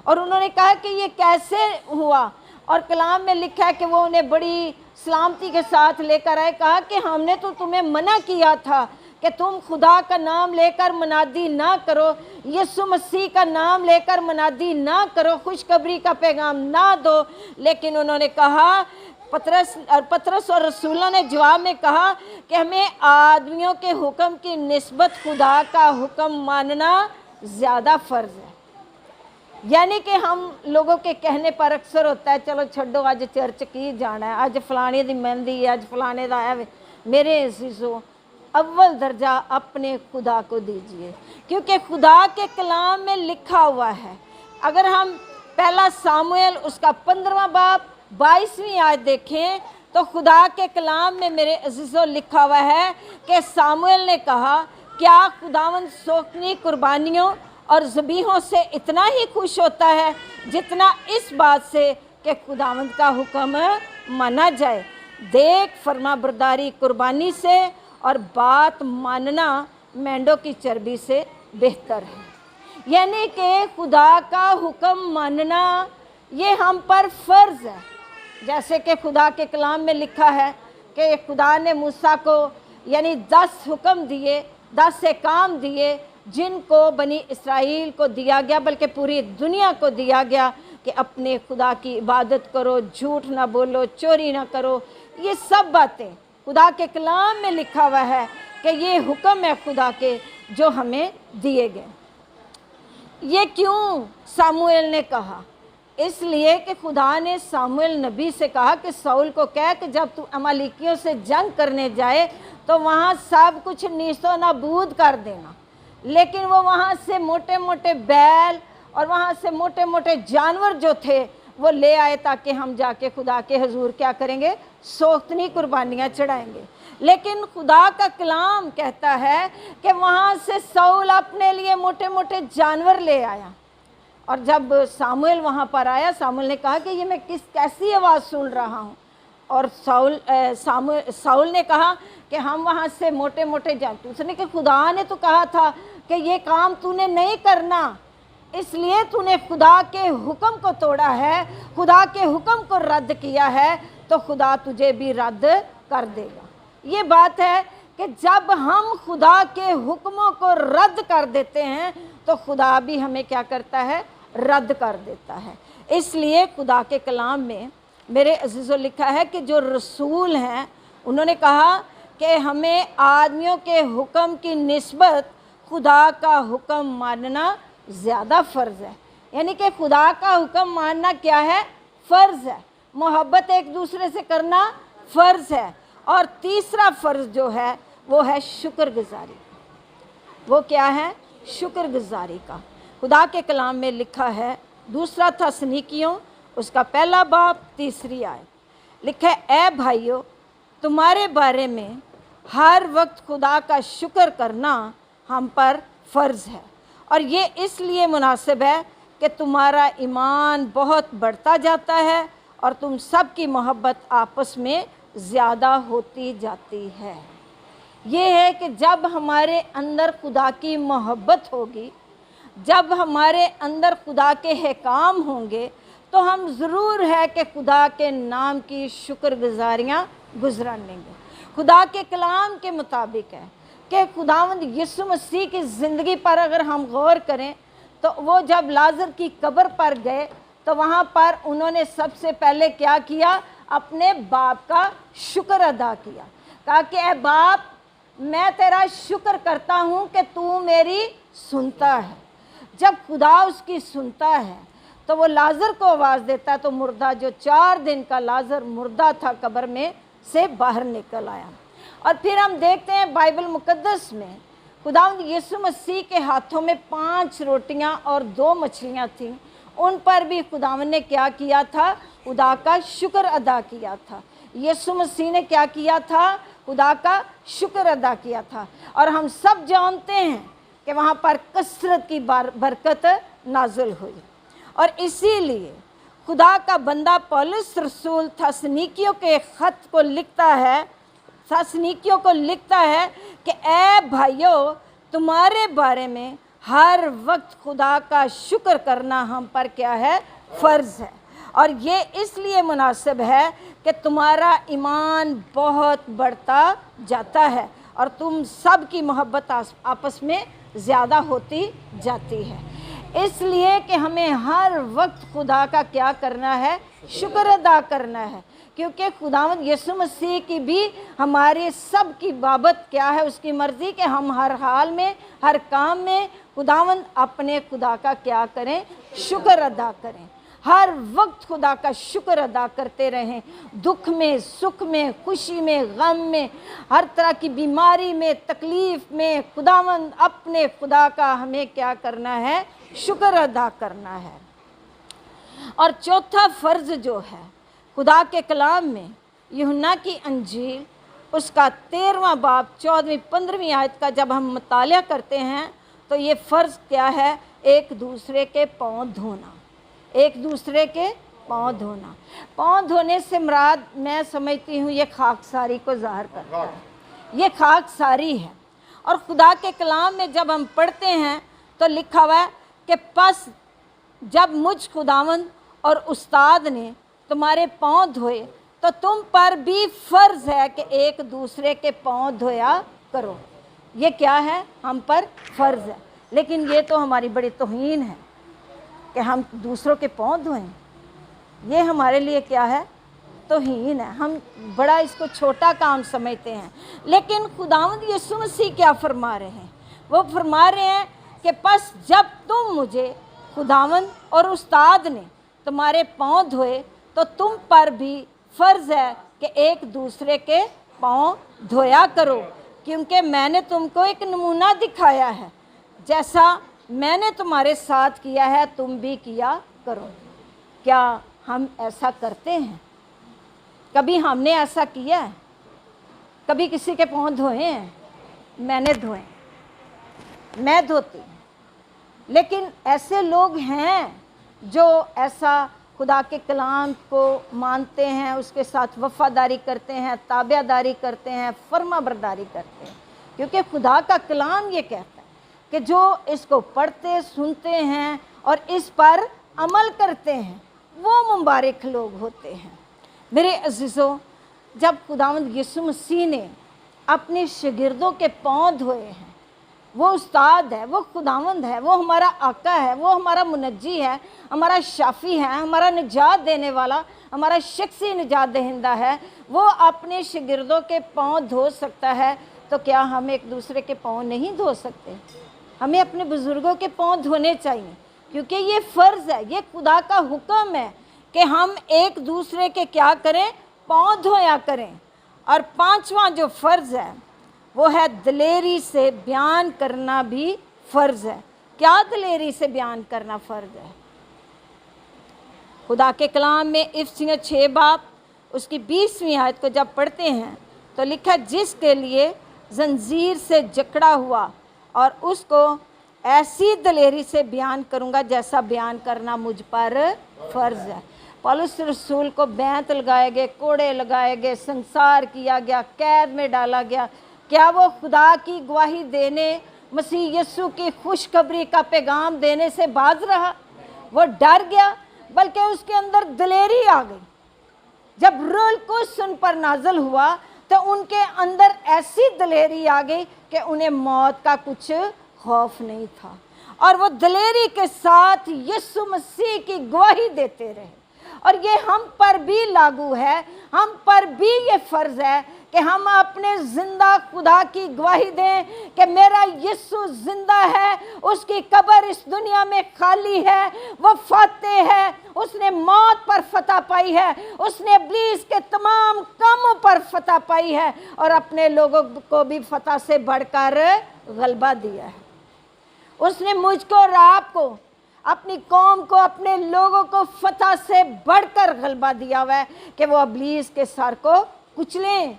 और उन्होंने कहा कि ये कैसे हुआ? और कलाम में लिखा है कि वो उन्हें बड़ी सलामती के साथ लेकर आए। कहा कि हमने तो तुम्हें मना किया था कि तुम खुदा का नाम लेकर मुनादी ना करो, यीशु मसीह का नाम लेकर मुनादी ना करो, खुशखबरी का पैगाम ना दो। लेकिन उन्होंने कहा, पतरस और रसूलों ने जवाब में कहा कि हमें आदमियों के हुक्म की निस्बत खुदा का हुक्म मानना ज़्यादा फ़र्ज़ है। यानी कि हम लोगों के कहने पर अक्सर होता है, चलो छड्डो आज चर्च की जाना है, आज फलाने दी मेहंदी है, आज फलाने दा है। मेरे अज़ीज़ों, अव्वल दर्जा अपने खुदा को दीजिए, क्योंकि खुदा के कलाम में लिखा हुआ है। अगर हम पहला सामुएल उसका 15वां बाब 22वीं आयत देखें तो खुदा के कलाम में मेरे अज़ीज़ों लिखा हुआ है कि सामुएल ने कहा, क्या खुदावंद सोखनी कुर्बानियों और ज़बीहों से इतना ही खुश होता है जितना इस बात से कि खुदावंद का हुक्म माना जाए। देख फरमाबरदारी कुर्बानी से और बात मानना मेंढों की चर्बी से बेहतर है। यानी कि खुदा का हुक्म मानना ये हम पर फ़र्ज़ है। जैसे कि खुदा के कलाम में लिखा है कि खुदा ने मूसा को यानी 10 हुक्म दिए, 10 से काम दिए जिनको बनी इसराइल को दिया गया, बल्कि पूरी दुनिया को दिया गया कि अपने खुदा की इबादत करो, झूठ ना बोलो, चोरी ना करो। ये सब बातें खुदा के कलाम में लिखा हुआ है कि ये हुक्म है खुदा के जो हमें दिए गए। ये क्यों सामुएल ने कहा? इसलिए कि खुदा ने सामुएल नबी से कहा कि साउल को कह कि जब तू अमालेकियों से जंग करने जाए तो वहाँ सब कुछ नीस्तो नाबूद कर देना। लेकिन वो वहाँ से मोटे मोटे बैल और वहाँ से मोटे मोटे जानवर जो थे वो ले आए ताकि हम जाके खुदा के हजूर क्या करेंगे, सोख्तनी कुर्बानियाँ चढ़ाएंगे। लेकिन खुदा का कलाम कहता है कि वहाँ से साउल अपने लिए मोटे मोटे जानवर ले आया। और जब सामुएल वहाँ पर आया, सामुएल ने कहा कि ये मैं कैसी आवाज़ सुन रहा हूँ। और साउल ने कहा कि हम वहाँ से मोटे मोटे जानवर, उसने कि खुदा ने तो कहा था कि ये काम तूने नहीं करना, इसलिए तूने खुदा के हुक्म को तोड़ा है, खुदा के हुक्म को रद्द किया है, तो खुदा तुझे भी रद्द कर देगा। ये बात है कि जब हम खुदा के हुक्मों को रद्द कर देते हैं तो खुदा भी हमें क्या करता है, रद्द कर देता है। इसलिए खुदा के कलाम में मेरे अजीज़ों लिखा है कि जो रसूल हैं उन्होंने कहा कि हमें आदमियों के हुक्म की निस्बत खुदा का हुक्म मानना ज़्यादा फ़र्ज़ है। यानी कि खुदा का हुक्म मानना क्या है, फ़र्ज़ है। मोहब्बत एक दूसरे से करना फ़र्ज़ है। और तीसरा फ़र्ज़ जो है वो है शुक्रगुज़ारी। वो क्या है, शुक्रगुज़ारी का। खुदा के कलाम में लिखा है, दूसरा थस्सलुनीकियों उसका 1 बाब 3 आयत, लिखा है, ऐ भाइयों तुम्हारे बारे में हर वक्त खुदा का शुक्र करना हम पर फ़र्ज़ है। और ये इसलिए मुनासिब है कि तुम्हारा ईमान बहुत बढ़ता जाता है और तुम सब की मोहब्बत आपस में ज़्यादा होती जाती है। ये है कि जब हमारे अंदर खुदा की मोहब्बत होगी, जब हमारे अंदर खुदा के अहकाम होंगे, तो हम ज़रूर है कि खुदा के नाम की शुक्रगुज़ारियाँ गुज़रान लेंगे। खुदा के कलाम के मुताबिक है कि खुदावंद यीशु मसीह की ज़िंदगी पर अगर हम गौर करें तो वो जब लाज़र की कब्र पर गए तो वहाँ पर उन्होंने सबसे पहले क्या किया, अपने बाप का शुक्र अदा किया। कहा कि ऐ बाप, मैं तेरा शुक्र करता हूँ कि तू मेरी सुनता है। जब खुदा उसकी सुनता है तो वो लाज़र को आवाज़ देता है, तो मुर्दा जो 4 दिन का लाज़र मुर्दा था कब्र में से बाहर निकल आया। और फिर हम देखते हैं बाइबल मुकद्दस में खुदावंद यीशु मसीह के हाथों में 5 रोटियां और 2 मछलियां थीं। उन पर भी खुदावंद ने क्या किया था, खुदा का शुक्र अदा किया था। यीशु मसीह ने क्या किया था, खुदा का शुक्र अदा किया था। और हम सब जानते हैं कि वहाँ पर कसरत की बरकत नाज़िल हुई। और इसीलिए खुदा का बंदा पौलुस रसूल थस्सलुनीकियों के ख़त को लिखता है, थस्सलुनीकियों को लिखता है कि ऐ भाइयों तुम्हारे बारे में हर वक्त खुदा का शुक्र करना हम पर क्या है, फ़र्ज़ है। और ये इसलिए मुनासिब है कि तुम्हारा ईमान बहुत बढ़ता जाता है और तुम सब की मोहब्बत आपस में ज़्यादा होती जाती है। इसलिए कि हमें हर वक्त खुदा का क्या करना है, शुक्र अदा करना है, क्योंकि खुदावंद यीशु मसीह की भी हमारे सब की बाबत क्या है, उसकी मर्ज़ी कि हम हर हाल में, हर काम में खुदावंद अपने खुदा का क्या करें, शुक्र अदा करें। हर वक्त खुदा का शुक्र अदा करते रहें, दुख में, सुख में, खुशी में, गम में, हर तरह की बीमारी में, तकलीफ़ में खुदावंद अपने खुदा का हमें क्या करना है, शुक्र अदा करना है। और चौथा फ़र्ज़ जो है खुदा के कलाम में यूहन्ना की अंजील उसका 13वां बाब 14वीं-15वीं आयत का जब हम मुतालिया करते हैं तो ये फ़र्ज़ क्या है, एक दूसरे के पाँव धोना। एक दूसरे के पाँव धोना। पाँव धोने से मुराद मैं समझती हूँ ये खाकसारी को ज़ाहिर करता है ये खाकसारी है। और खुदा के कलाम में जब हम पढ़ते हैं तो लिखा हुआ है कि बस जब मुझ खुदावंद और उस्ताद ने तुम्हारे पाँव धोए तो तुम पर भी फ़र्ज़ है कि एक दूसरे के पाँव धोया करो। ये क्या है? हम पर फ़र्ज़ है। लेकिन ये तो हमारी बड़ी तौहीन है कि हम दूसरों के पाँव धोएं। ये हमारे लिए क्या है? तौहीन है। हम बड़ा इसको छोटा काम समझते हैं। लेकिन खुदावंद यीशु मसीह क्या फरमा रहे हैं? वो फरमा रहे हैं कि बस जब तुम मुझे खुदावंद और उस्ताद ने तुम्हारे पाँव धोए तो तुम पर भी फ़र्ज़ है कि एक दूसरे के पाँव धोया करो, क्योंकि मैंने तुमको एक नमूना दिखाया है, जैसा मैंने तुम्हारे साथ किया है तुम भी किया करो। क्या हम ऐसा करते हैं? कभी हमने ऐसा किया है? कभी किसी के पाँव धोए हैं? मैंने धोए, मैं धोती हूँ। लेकिन ऐसे लोग हैं जो ऐसा खुदा के कलाम को मानते हैं, उसके साथ वफ़ादारी करते हैं, ताबेदारी करते हैं, फर्माबरदारी करते हैं, क्योंकि खुदा का कलाम ये कहता है कि जो इसको पढ़ते सुनते हैं और इस पर अमल करते हैं वो मुबारक लोग होते हैं। मेरे अज़ीज़ों, जब खुदावंद यीशु मसीह ने अपने शागिर्दों के पाँव धोए हैं, वो उस्ताद है, वो खुदावंद है, वो हमारा आका है, वो हमारा मुनज्जी है, हमारा शाफ़ी है, हमारा निजात देने वाला, हमारा शख्सी निजात दहिंदा है, वो अपने शागिर्दों के पाँव धो सकता है, तो क्या हम एक दूसरे के पाँव नहीं धो सकते? हमें अपने बुज़ुर्गों के पाँव धोने चाहिए, क्योंकि ये फ़र्ज़ है, ये खुदा का हुक्म है कि हम एक दूसरे के क्या करें? पाँव धोया करें। और पांचवा जो फ़र्ज़ है वो है दिलेरी से बयान करना भी फ़र्ज़ है। क्या दिलेरी से बयान करना फ़र्ज़ है? खुदा के कलाम में इफ़सियों 6 बाब उसकी 20वीं आयत को जब पढ़ते हैं तो लिखा, जिसके लिए जंजीर से जकड़ा हुआ और उसको ऐसी दिलेरी से बयान करूँगा जैसा बयान करना मुझ पर फ़र्ज़ है। पौलुस रसूल को बैंत लगाए गए, कोड़े लगाए गए, संसार किया गया, कैद में डाला गया। क्या वो खुदा की गवाही देने, मसीह यीशु की खुशखबरी का पैगाम देने से बाज रहा? वो डर गया, बल्कि उसके अंदर दिलेरी आ गई। जब रूह कुद्स उन पर नाज़िल हुआ तो उनके अंदर ऐसी दिलेरी आ गई कि उन्हें मौत का कुछ खौफ नहीं था, और वो दिलेरी के साथ यीशु मसीह की गवाही देते रहे। और ये हम पर भी लागू है, हम पर भी ये फ़र्ज़ है कि हम अपने ज़िंदा खुदा की गवाही दें कि मेरा यीशु ज़िंदा है, उसकी कब्र इस दुनिया में खाली है, वो फ़ातेह है, उसने मौत पर फतह पाई है, उसने इब्लीस के तमाम कामों पर फतह पाई है और अपने लोगों को भी फतह से बढ़कर गलबा दिया है। उसने मुझको और आपको, अपनी कौम को, अपने लोगों को फतह से बढ़कर गलबा दिया हुआ है कि वो इब्लीस के सर को कुचलें।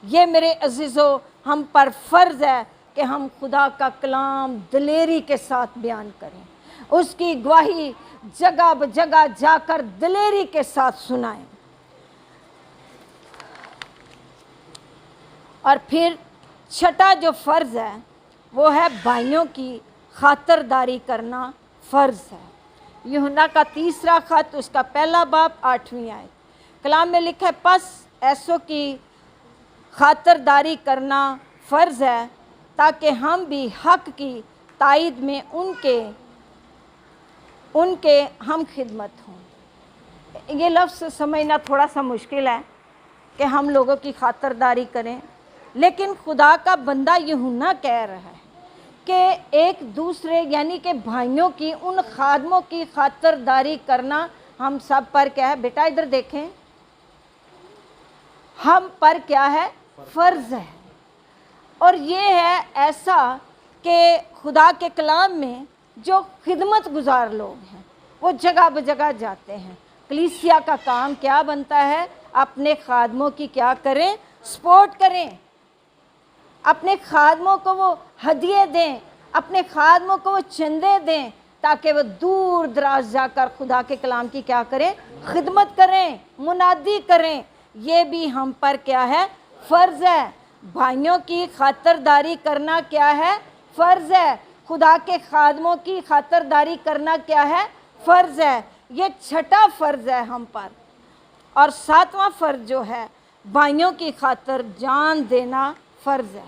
ये मेरे अजीज़ों, हम पर फ़र्ज़ है कि हम खुदा का कलाम दिलेरी के साथ बयान करें, उसकी गवाही जगह ब जगह जाकर दिलेरी के साथ सुनाएं। और फिर छठा जो फ़र्ज़ है वो है भाइयों की खातरदारी करना फ़र्ज़ है। यूहन्ना का 3रा ख़त उसका 1 बाब 8वीं आयत कलाम में लिखा है, बस ऐसों की खातरदारी करना फ़र्ज़ है ताकि हम भी हक़ की तायद में उनके हम खिदमत हों। ये लफ्ज़ समझना थोड़ा सा मुश्किल है कि हम लोगों की खातरदारी करें, लेकिन खुदा का बंदा यूहन्ना कह रहा है कि एक दूसरे यानी कि भाइयों की, उन खादमों की खातरदारी करना हम सब पर क्या है? बेटा इधर देखें, हम पर क्या है? फ़र्ज़ है। और ये है ऐसा कि खुदा के कलाम में जो खिदमत गुजार लोग हैं वो जगह ब जगह जाते हैं। कलीसिया का काम क्या बनता है? अपने खादमों की क्या करें? सपोर्ट करें, अपने खादमों को वो हदिये दें, अपने खादमों को वो चंदे दें, ताकि वो दूर दराज जाकर खुदा के कलाम की क्या करें? खिदमत करें, मुनादी करें। ये भी हम पर क्या है? फ़र्ज़ है। भाइयों की खातिरदारी करना क्या है? फ़र्ज़ है। खुदा के खादमों की खातिरदारी करना क्या है? फ़र्ज़ है। ये छठा फ़र्ज़ है हम पर। और सातवां फ़र्ज़ जो है, भाइयों की खातिर जान देना फ़र्ज़ है।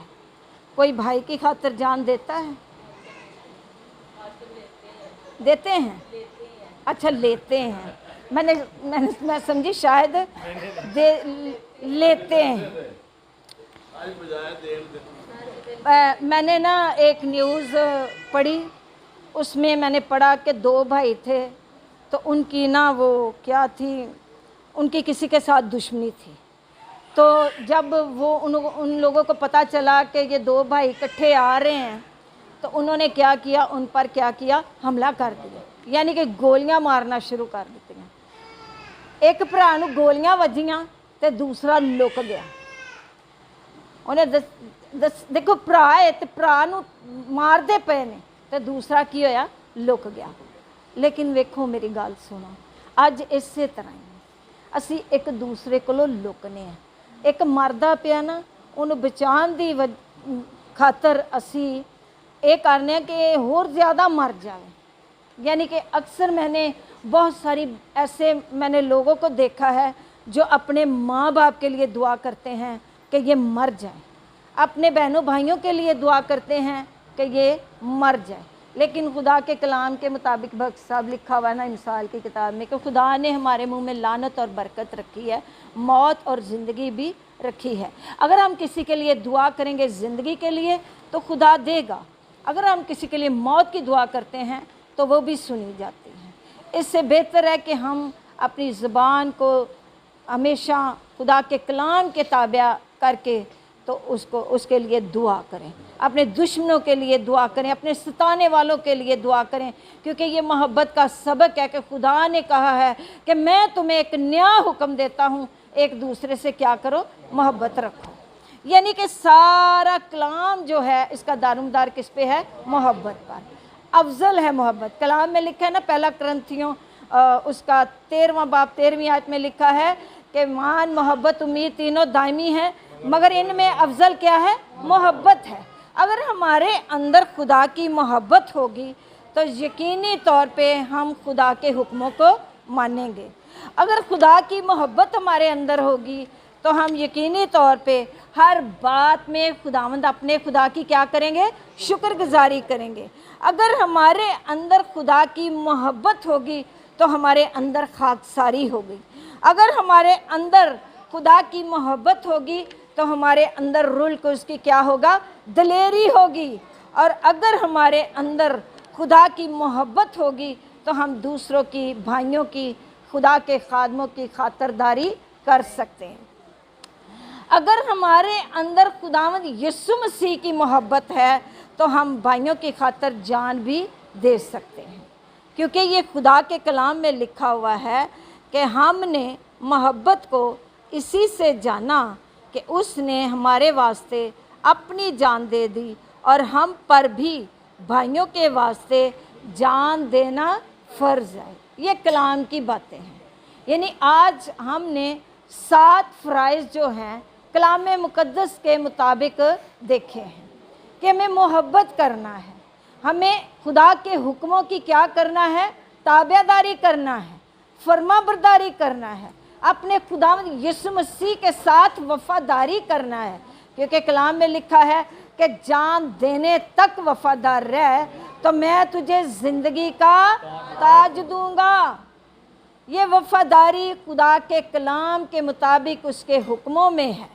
कोई भाई की खातिर जान देता है? देते हैं? अच्छा, लेते हैं। मैं समझी शायद लेते हैं। मैंने ना एक न्यूज़ पढ़ी, उसमें मैंने पढ़ा कि 2 भाई थे, तो उनकी ना वो क्या थी, उनकी किसी के साथ दुश्मनी थी। तो जब वो उन लोगों को पता चला कि ये 2 भाई इकट्ठे आ रहे हैं, तो उन्होंने क्या किया, उन पर क्या किया, हमला कर दिया, यानी कि गोलियां मारना शुरू कर दी। एक भरा नूं गोलियां वजियां ते दूसरा लुक गया। उन्हें देखो भरा है तो भरा नूं मारदे पे ने, ते दूसरा की होया, लुक गया। लेकिन वेखो मेरी गल सुनो, अज इस तरह ही असी एक दूसरे कोलों लुकने हैं। एक मरदा पिया ना, उन्हें बचाने की खातर असी ये करने कि होर ज़्यादा मर जाए। यानी कि अक्सर मैंने बहुत सारी ऐसे लोगों को देखा है जो अपने माँ बाप के लिए दुआ करते हैं कि ये मर जाए, अपने बहनों भाइयों के लिए दुआ करते हैं कि ये मर जाए। लेकिन खुदा के कलाम के मुताबिक भक्त साहब लिखा हुआ ना मिसाल की किताब में कि खुदा ने हमारे मुंह में लानत और बरकत रखी है, मौत और ज़िंदगी भी रखी है। अगर हम किसी के लिए दुआ करेंगे ज़िंदगी के लिए तो खुदा देगा, अगर हम किसी के लिए मौत की दुआ करते हैं तो वो भी सुनी जाती है। इससे बेहतर है कि हम अपनी ज़बान को हमेशा खुदा के कलाम के ताबिया करके तो उसके लिए दुआ करें, अपने दुश्मनों के लिए दुआ करें, अपने सताने वालों के लिए दुआ करें, क्योंकि ये मोहब्बत का सबक है कि खुदा ने कहा है कि मैं तुम्हें एक नया हुक्म देता हूँ, एक दूसरे से क्या करो, मोहब्बत रखो। यानी कि सारा कलाम जो है इसका दारोमदार किस पे है, मोहब्बत पर। अफजल है मोहब्बत। कलाम में लिखा है ना, पहला करंथियों उसका 13वां बाब 13वीं आयत में लिखा है कि मान, मोहब्बत, उम्मीद तीनों दायमी हैं, मगर इनमें अफजल क्या है, मोहब्बत है। अगर हमारे अंदर खुदा की मोहब्बत होगी तो यकीनी तौर पे हम खुदा के हुक्मों को मानेंगे। अगर खुदा की मोहब्बत हमारे अंदर होगी तो हम यकीनी तौर पे हर बात में खुदावंद अपने खुदा की क्या करेंगे, शुक्रगुजारी करेंगे। अगर हमारे अंदर खुदा की मोहब्बत होगी तो हमारे अंदर खाकसारी होगी। अगर हमारे अंदर खुदा की मोहब्बत होगी तो हमारे अंदर रुल को उसकी क्या होगा, दलेरी होगी। और अगर हमारे अंदर खुदा की मोहब्बत होगी तो हम दूसरों की, भाइयों की, खुदा के खादमों की खातिरदारी कर सकते हैं। अगर हमारे अंदर खुदावंद यीशु मसीह की मोहब्बत है तो हम भाइयों की खातिर जान भी दे सकते हैं, क्योंकि ये खुदा के कलाम में लिखा हुआ है कि हमने मोहब्बत को इसी से जाना कि उसने हमारे वास्ते अपनी जान दे दी, और हम पर भी भाइयों के वास्ते जान देना फ़र्ज़ है। ये कलाम की बातें हैं। यानी आज हमने 7 फ़राइज़ जो हैं कलाम मुक़द्दस के मुताबिक देखे हैं कि हमें मोहब्बत करना है, हमें खुदा के हुक्मों की क्या करना है, ताबेदारी करना है, फर्माबरदारी करना है, अपने खुदावंद यीशु मसीह के साथ वफ़ादारी करना है। क्योंकि कलाम में लिखा है कि जान देने तक वफ़ादार रह तो मैं तुझे ज़िंदगी का ताज दूंगा। ये वफ़ादारी खुदा के कलाम के मुताबिक उसके हुक्मों में है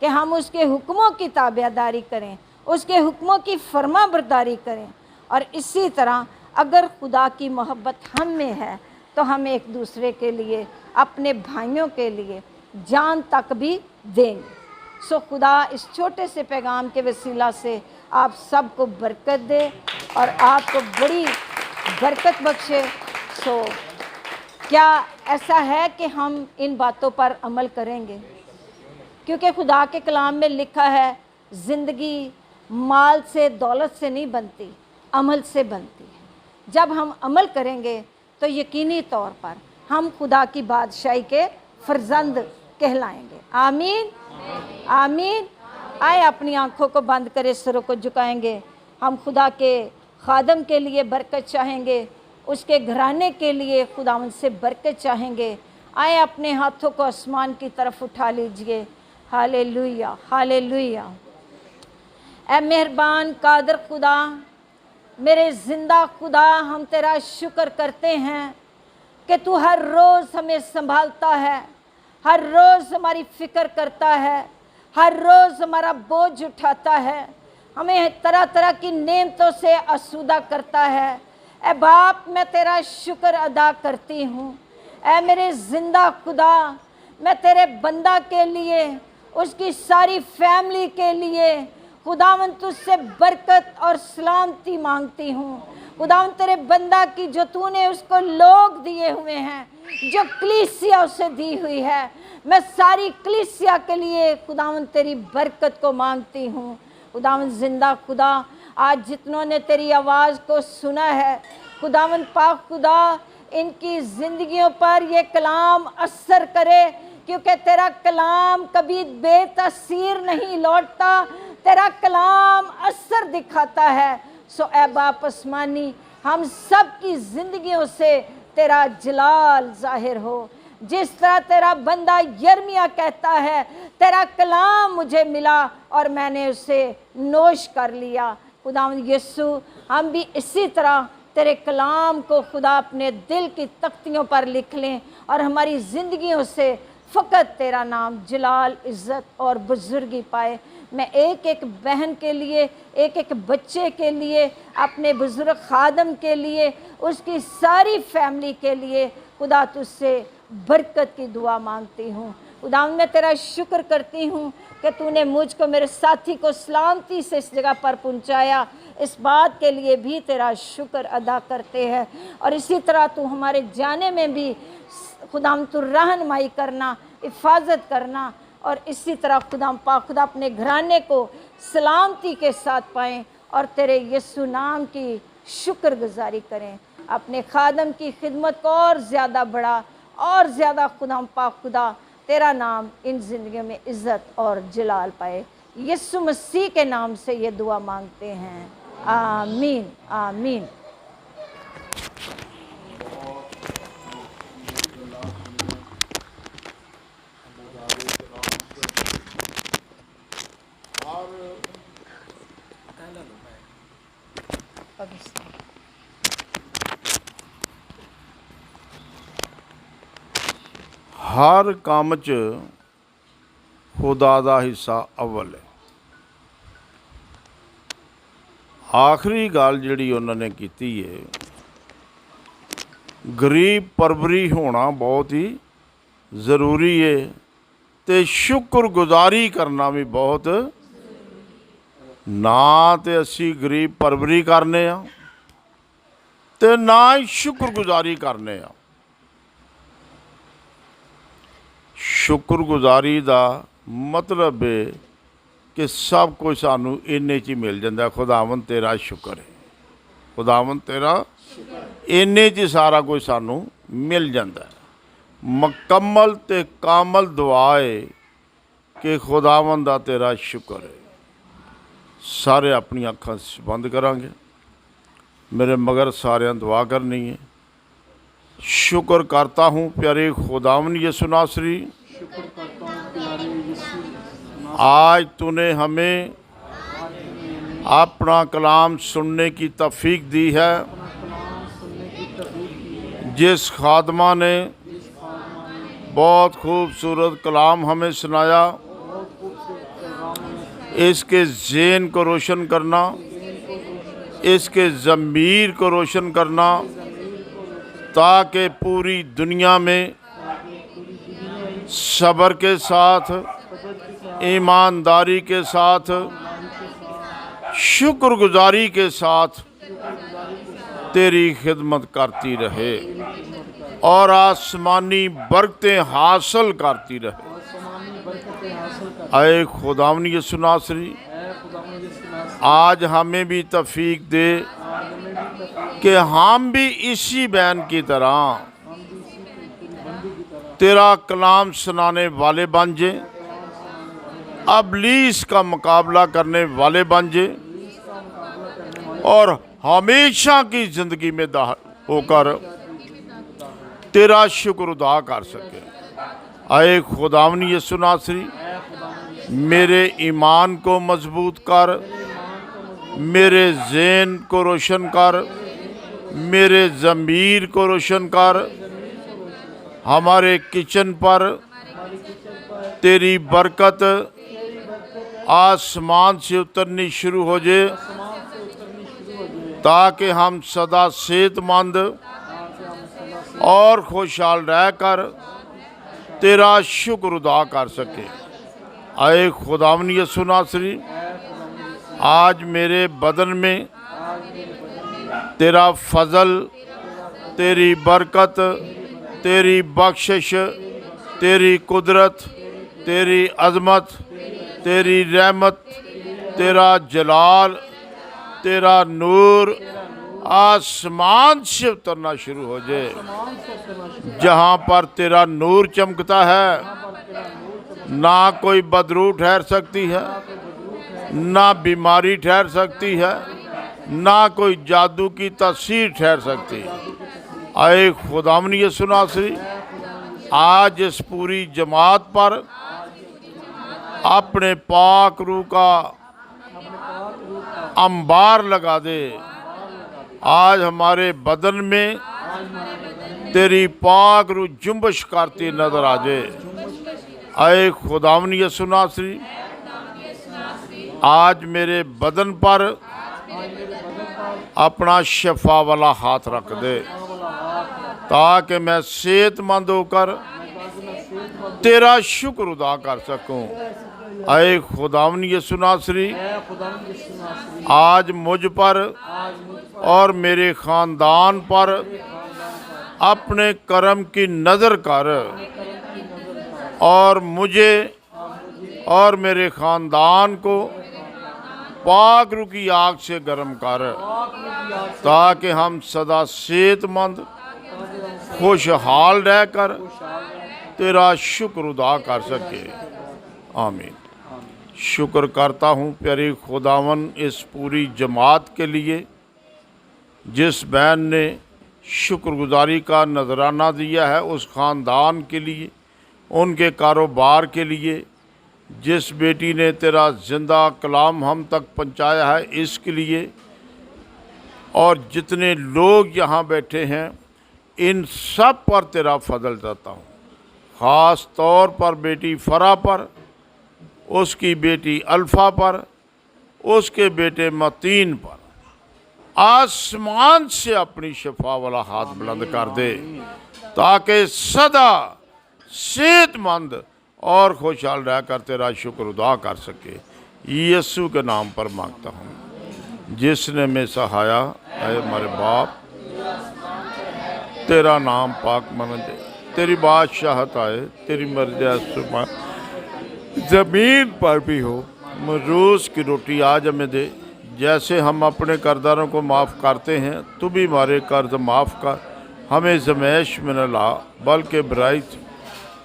कि हम उसके हुक्मों की ताबेदारी करें, उसके हुक्मों की फर्माबरदारी करें। और इसी तरह अगर खुदा की मोहब्बत हम में है तो हम एक दूसरे के लिए, अपने भाइयों के लिए जान तक भी देंगे। सो खुदा इस छोटे से पैगाम के वसीला से आप सबको बरकत दे और आपको बड़ी बरकत बख्शे। सो क्या ऐसा है कि हम इन बातों पर अमल करेंगे? क्योंकि खुदा के कलाम में लिखा है ज़िंदगी माल से, दौलत से नहीं बनती, अमल से बनती है। जब हम अमल करेंगे तो यकीनी तौर पर हम खुदा की बादशाही के फर्जंद कहलाएंगे। आमीन, आमीन। आए अपनी आंखों को बंद करे, सरों को झुकाएंगे। हम खुदा के खादम के लिए बरकत चाहेंगे, उसके घराने के लिए खुदावन से बरकत चाहेंगे। आए अपने हाथों को आसमान की तरफ उठा लीजिए। Hallelujah, hallelujah. ऐ मेहरबान कादर खुदा, मेरे ज़िंदा खुदा, हम तेरा शुक्र करते हैं कि तू हर रोज़ हमें संभालता है, हर रोज़ हमारी फ़िक्र करता है, हर रोज़ हमारा बोझ उठाता है, हमें तरह तरह की नेमतों से आसूदा करता है। ऐ बाप, मैं तेरा शुक्र अदा करती हूँ। ऐ मेरे ज़िंदा खुदा, मैं तेरे बंदा के लिए, उसकी सारी फैमिली के लिए खुदावन तुझसे बरकत और सलामती मांगती हूँ। खुदावन तेरे बंदा की जो तूने उसको लोग दिए हुए हैं, जो कलीसिया उसे दी हुई है, मैं सारी कलीसिया के लिए खुदावन तेरी बरकत को मांगती हूँ। खुदावन ज़िंदा खुदा, आज जितनों ने तेरी आवाज़ को सुना है, खुदावन पाक खुदा, इनकी ज़िंदगियों पर ये कलाम असर करे, क्योंकि तेरा कलाम कभी बेतसीर नहीं लौटता, तेरा कलाम असर दिखाता है। सो ऐ बाप आसमानी, हम सब की ज़िंदगियों से तेरा जलाल ज़ाहिर हो। जिस तरह तेरा बंदा यर्मिया कहता है, तेरा कलाम मुझे मिला और मैंने उसे नोश कर लिया। खुदावंद यीशु, हम भी इसी तरह तेरे कलाम को खुदा अपने दिल की तख्तियों पर लिख लें और हमारी ज़िंदगियों से फ़कत तेरा नाम जलाल, इज़्ज़त और बुज़ुर्गी पाए। मैं एक एक बहन के लिए, एक एक बच्चे के लिए, अपने बुज़ुर्ग खादम के लिए, उसकी सारी फैमिली के लिए खुदा तुझसे बरकत की दुआ मांगती हूँ। खुदा मैं तेरा शुक्र करती हूँ कि तूने मुझको, मेरे साथी को सलामती से इस जगह पर पहुँचाया। इस बात के लिए भी तेरा शुक्र अदा करते हैं। और इसी तरह तू हमारे जाने में भी खुदाम तू रहनुमाई करना, हिफाजत करना, और इसी तरह खुदाम पाक खुदा अपने घराने को सलामती के साथ पाएँ और तेरे यीशु नाम की शुक्रगुजारी करें। अपने खादम की खिदमत को और ज़्यादा बढ़ा, और ज़्यादा खुदाम पाक खुदा तेरा नाम इन ज़िंदगियों में इज़्ज़त और जलाल पाए। यीशु मसीह के नाम से ये दुआ मांगते हैं, आमीन, आमीन। हर काम च खुदा दा हिस्सा अव्वल है। आखिरी गल जिहड़ी उन्होंने कीती है, गरीब परवरी होना बहुत ही ज़रूरी है, ते शुक्रगुजारी करना भी बहुत। ना ते असी गरीब परवरी करने आ ते ना ही शुक्रगुजारी करने आ। शुक्रगुजारी दा मतलब है कि सब कुछ सानू इन्ने च ही मिल जाता। खुदावंद तेरा शुक्र है, खुदावंद तेरा इन्ने च सारा कुछ सानू मिल जाता है। मुकम्मल ते कामल दुआ है कि खुदावंद दा तेरा शुक्र है। सारे अपनी अखां बंद करांगे, मेरे मगर सारे दुआ करनी है। शुक्र करता हूँ प्यारे खुदावंद यीशु नासरी, आज तूने हमें अपना कलाम सुनने की तौफीक दी है। जिस खादमा ने बहुत खूबसूरत कलाम हमें सुनाया, इसके ज़हन को रोशन करना, इसके ज़मीर को रोशन करना, ताकि पूरी दुनिया में सब्र के साथ, ईमानदारी के साथ, शुक्रगुजारी के साथ तेरी खिदमत करती रहे और आसमानी बरकतें हासिल करती रहे। ऐ खुदावंद यीशु नासरी, आज हमें भी तौफीक दे कि हम भी इसी बहन की तरह तेरा कलाम सुनाने वाले बन जाएं इब्लीस का मुकाबला करने वाले बन जाए और हमेशा की ज़िंदगी में दाखिल होकर तेरा शुक्र अदा कर सके। आए खुदावन यीशु नासरी, मेरे ईमान को मजबूत कर, मेरे ज़हन को रोशन कर, मेरे ज़मीर को रोशन कर। हमारे किचन पर तेरी बरकत आसमान से उतरनी शुरू हो जाए, ताकि हम सदा सेहतमंद और खुशहाल रहकर तेरा शुक्र अदा कर सके। आए खुदावन यीशु नासरी, आज मेरे बदन में तेरा फजल, तेरी बरकत, तेरी बख्शिश, तेरी कुदरत, तेरी अज़मत, तेरी रहमत, तेरा जलाल, तेरा नूर आसमान से उतरना शुरू हो जाए। जहाँ पर तेरा नूर चमकता है, ना कोई बदरू ठहर सकती है, ना बीमारी ठहर सकती है, ना कोई जादू की तस्वीर ठहर सकती है। आए खुदावन यीशु नासरी, आज इस पूरी जमात पर अपने पाक रूह का अंबार लगा दे। आज हमारे बदन में तेरी पाक रूह जुम्बश करती नजर आ जाए। आए खुदावन यीशु नासरी, आज मेरे बदन पर अपना शफा वाला हाथ रख दे, ताकि मैं सेहतमंद होकर तेरा शुक्र अदा कर सकूं। आए खुदावन यीशु नासरी, आज मुझ पर और मेरे ख़ानदान पर अपने करम की नज़र कर और मुझे और मेरे ख़ानदान को पाक रूह की आग से गर्म कर, ताकि हम सदा सेहतमंद खुशहाल रहकर तेरा शुक्र अदा कर सके। आमीन। शुक्र करता हूँ प्यारे खुदावन इस पूरी जमात के लिए, जिस बहन ने शुक्रगुजारी का नजराना दिया है, उस ख़ानदान के लिए, उनके कारोबार के लिए, जिस बेटी ने तेरा ज़िंदा कलाम हम तक पहुँचाया है इसके लिए, और जितने लोग यहाँ बैठे हैं इन सब पर तेरा फजल चाहता हूँ। ख़ास तौर पर बेटी फरा पर, उसकी बेटी अल्फ़ा पर, उसके बेटे मतीन पर आसमान से अपनी शफा वाला हाथ बुलंद कर दे, ताकि सदा सेहतमंद और खुशहाल रहकर तेरा शुक्र अदा कर सके। यीशु के नाम पर मांगता हूँ, जिसने में सहाया। ऐ हमारे बाप, तेरा नाम पाक मन दे, तेरी बादशाहत आए, तेरी मर्ज़ी ज़मीन पर भी हो। रोज़ की रोटी आज हमें दे, जैसे हम अपने कर्जदारों को माफ़ करते हैं, तू भी हमारे कर्ज माफ़ कर। हमें ज़मैश में न ला, बल्कि बुराई से,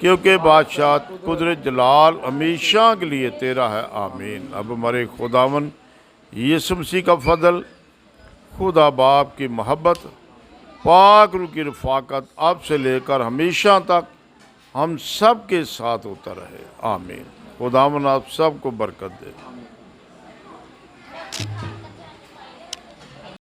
क्योंकि बादशाह कुदरत जलाल हमेशा के लिए तेरा है। आमीन। अब हमारे खुदावन यीशु मसीह का फजल, खुदा बाप की मोहब्बत, पाक रूह की रफ़ाकत अब से लेकर हमेशा तक हम सब के साथ होता रहे। आमीन। खुदावन आप सबको बरकत दे।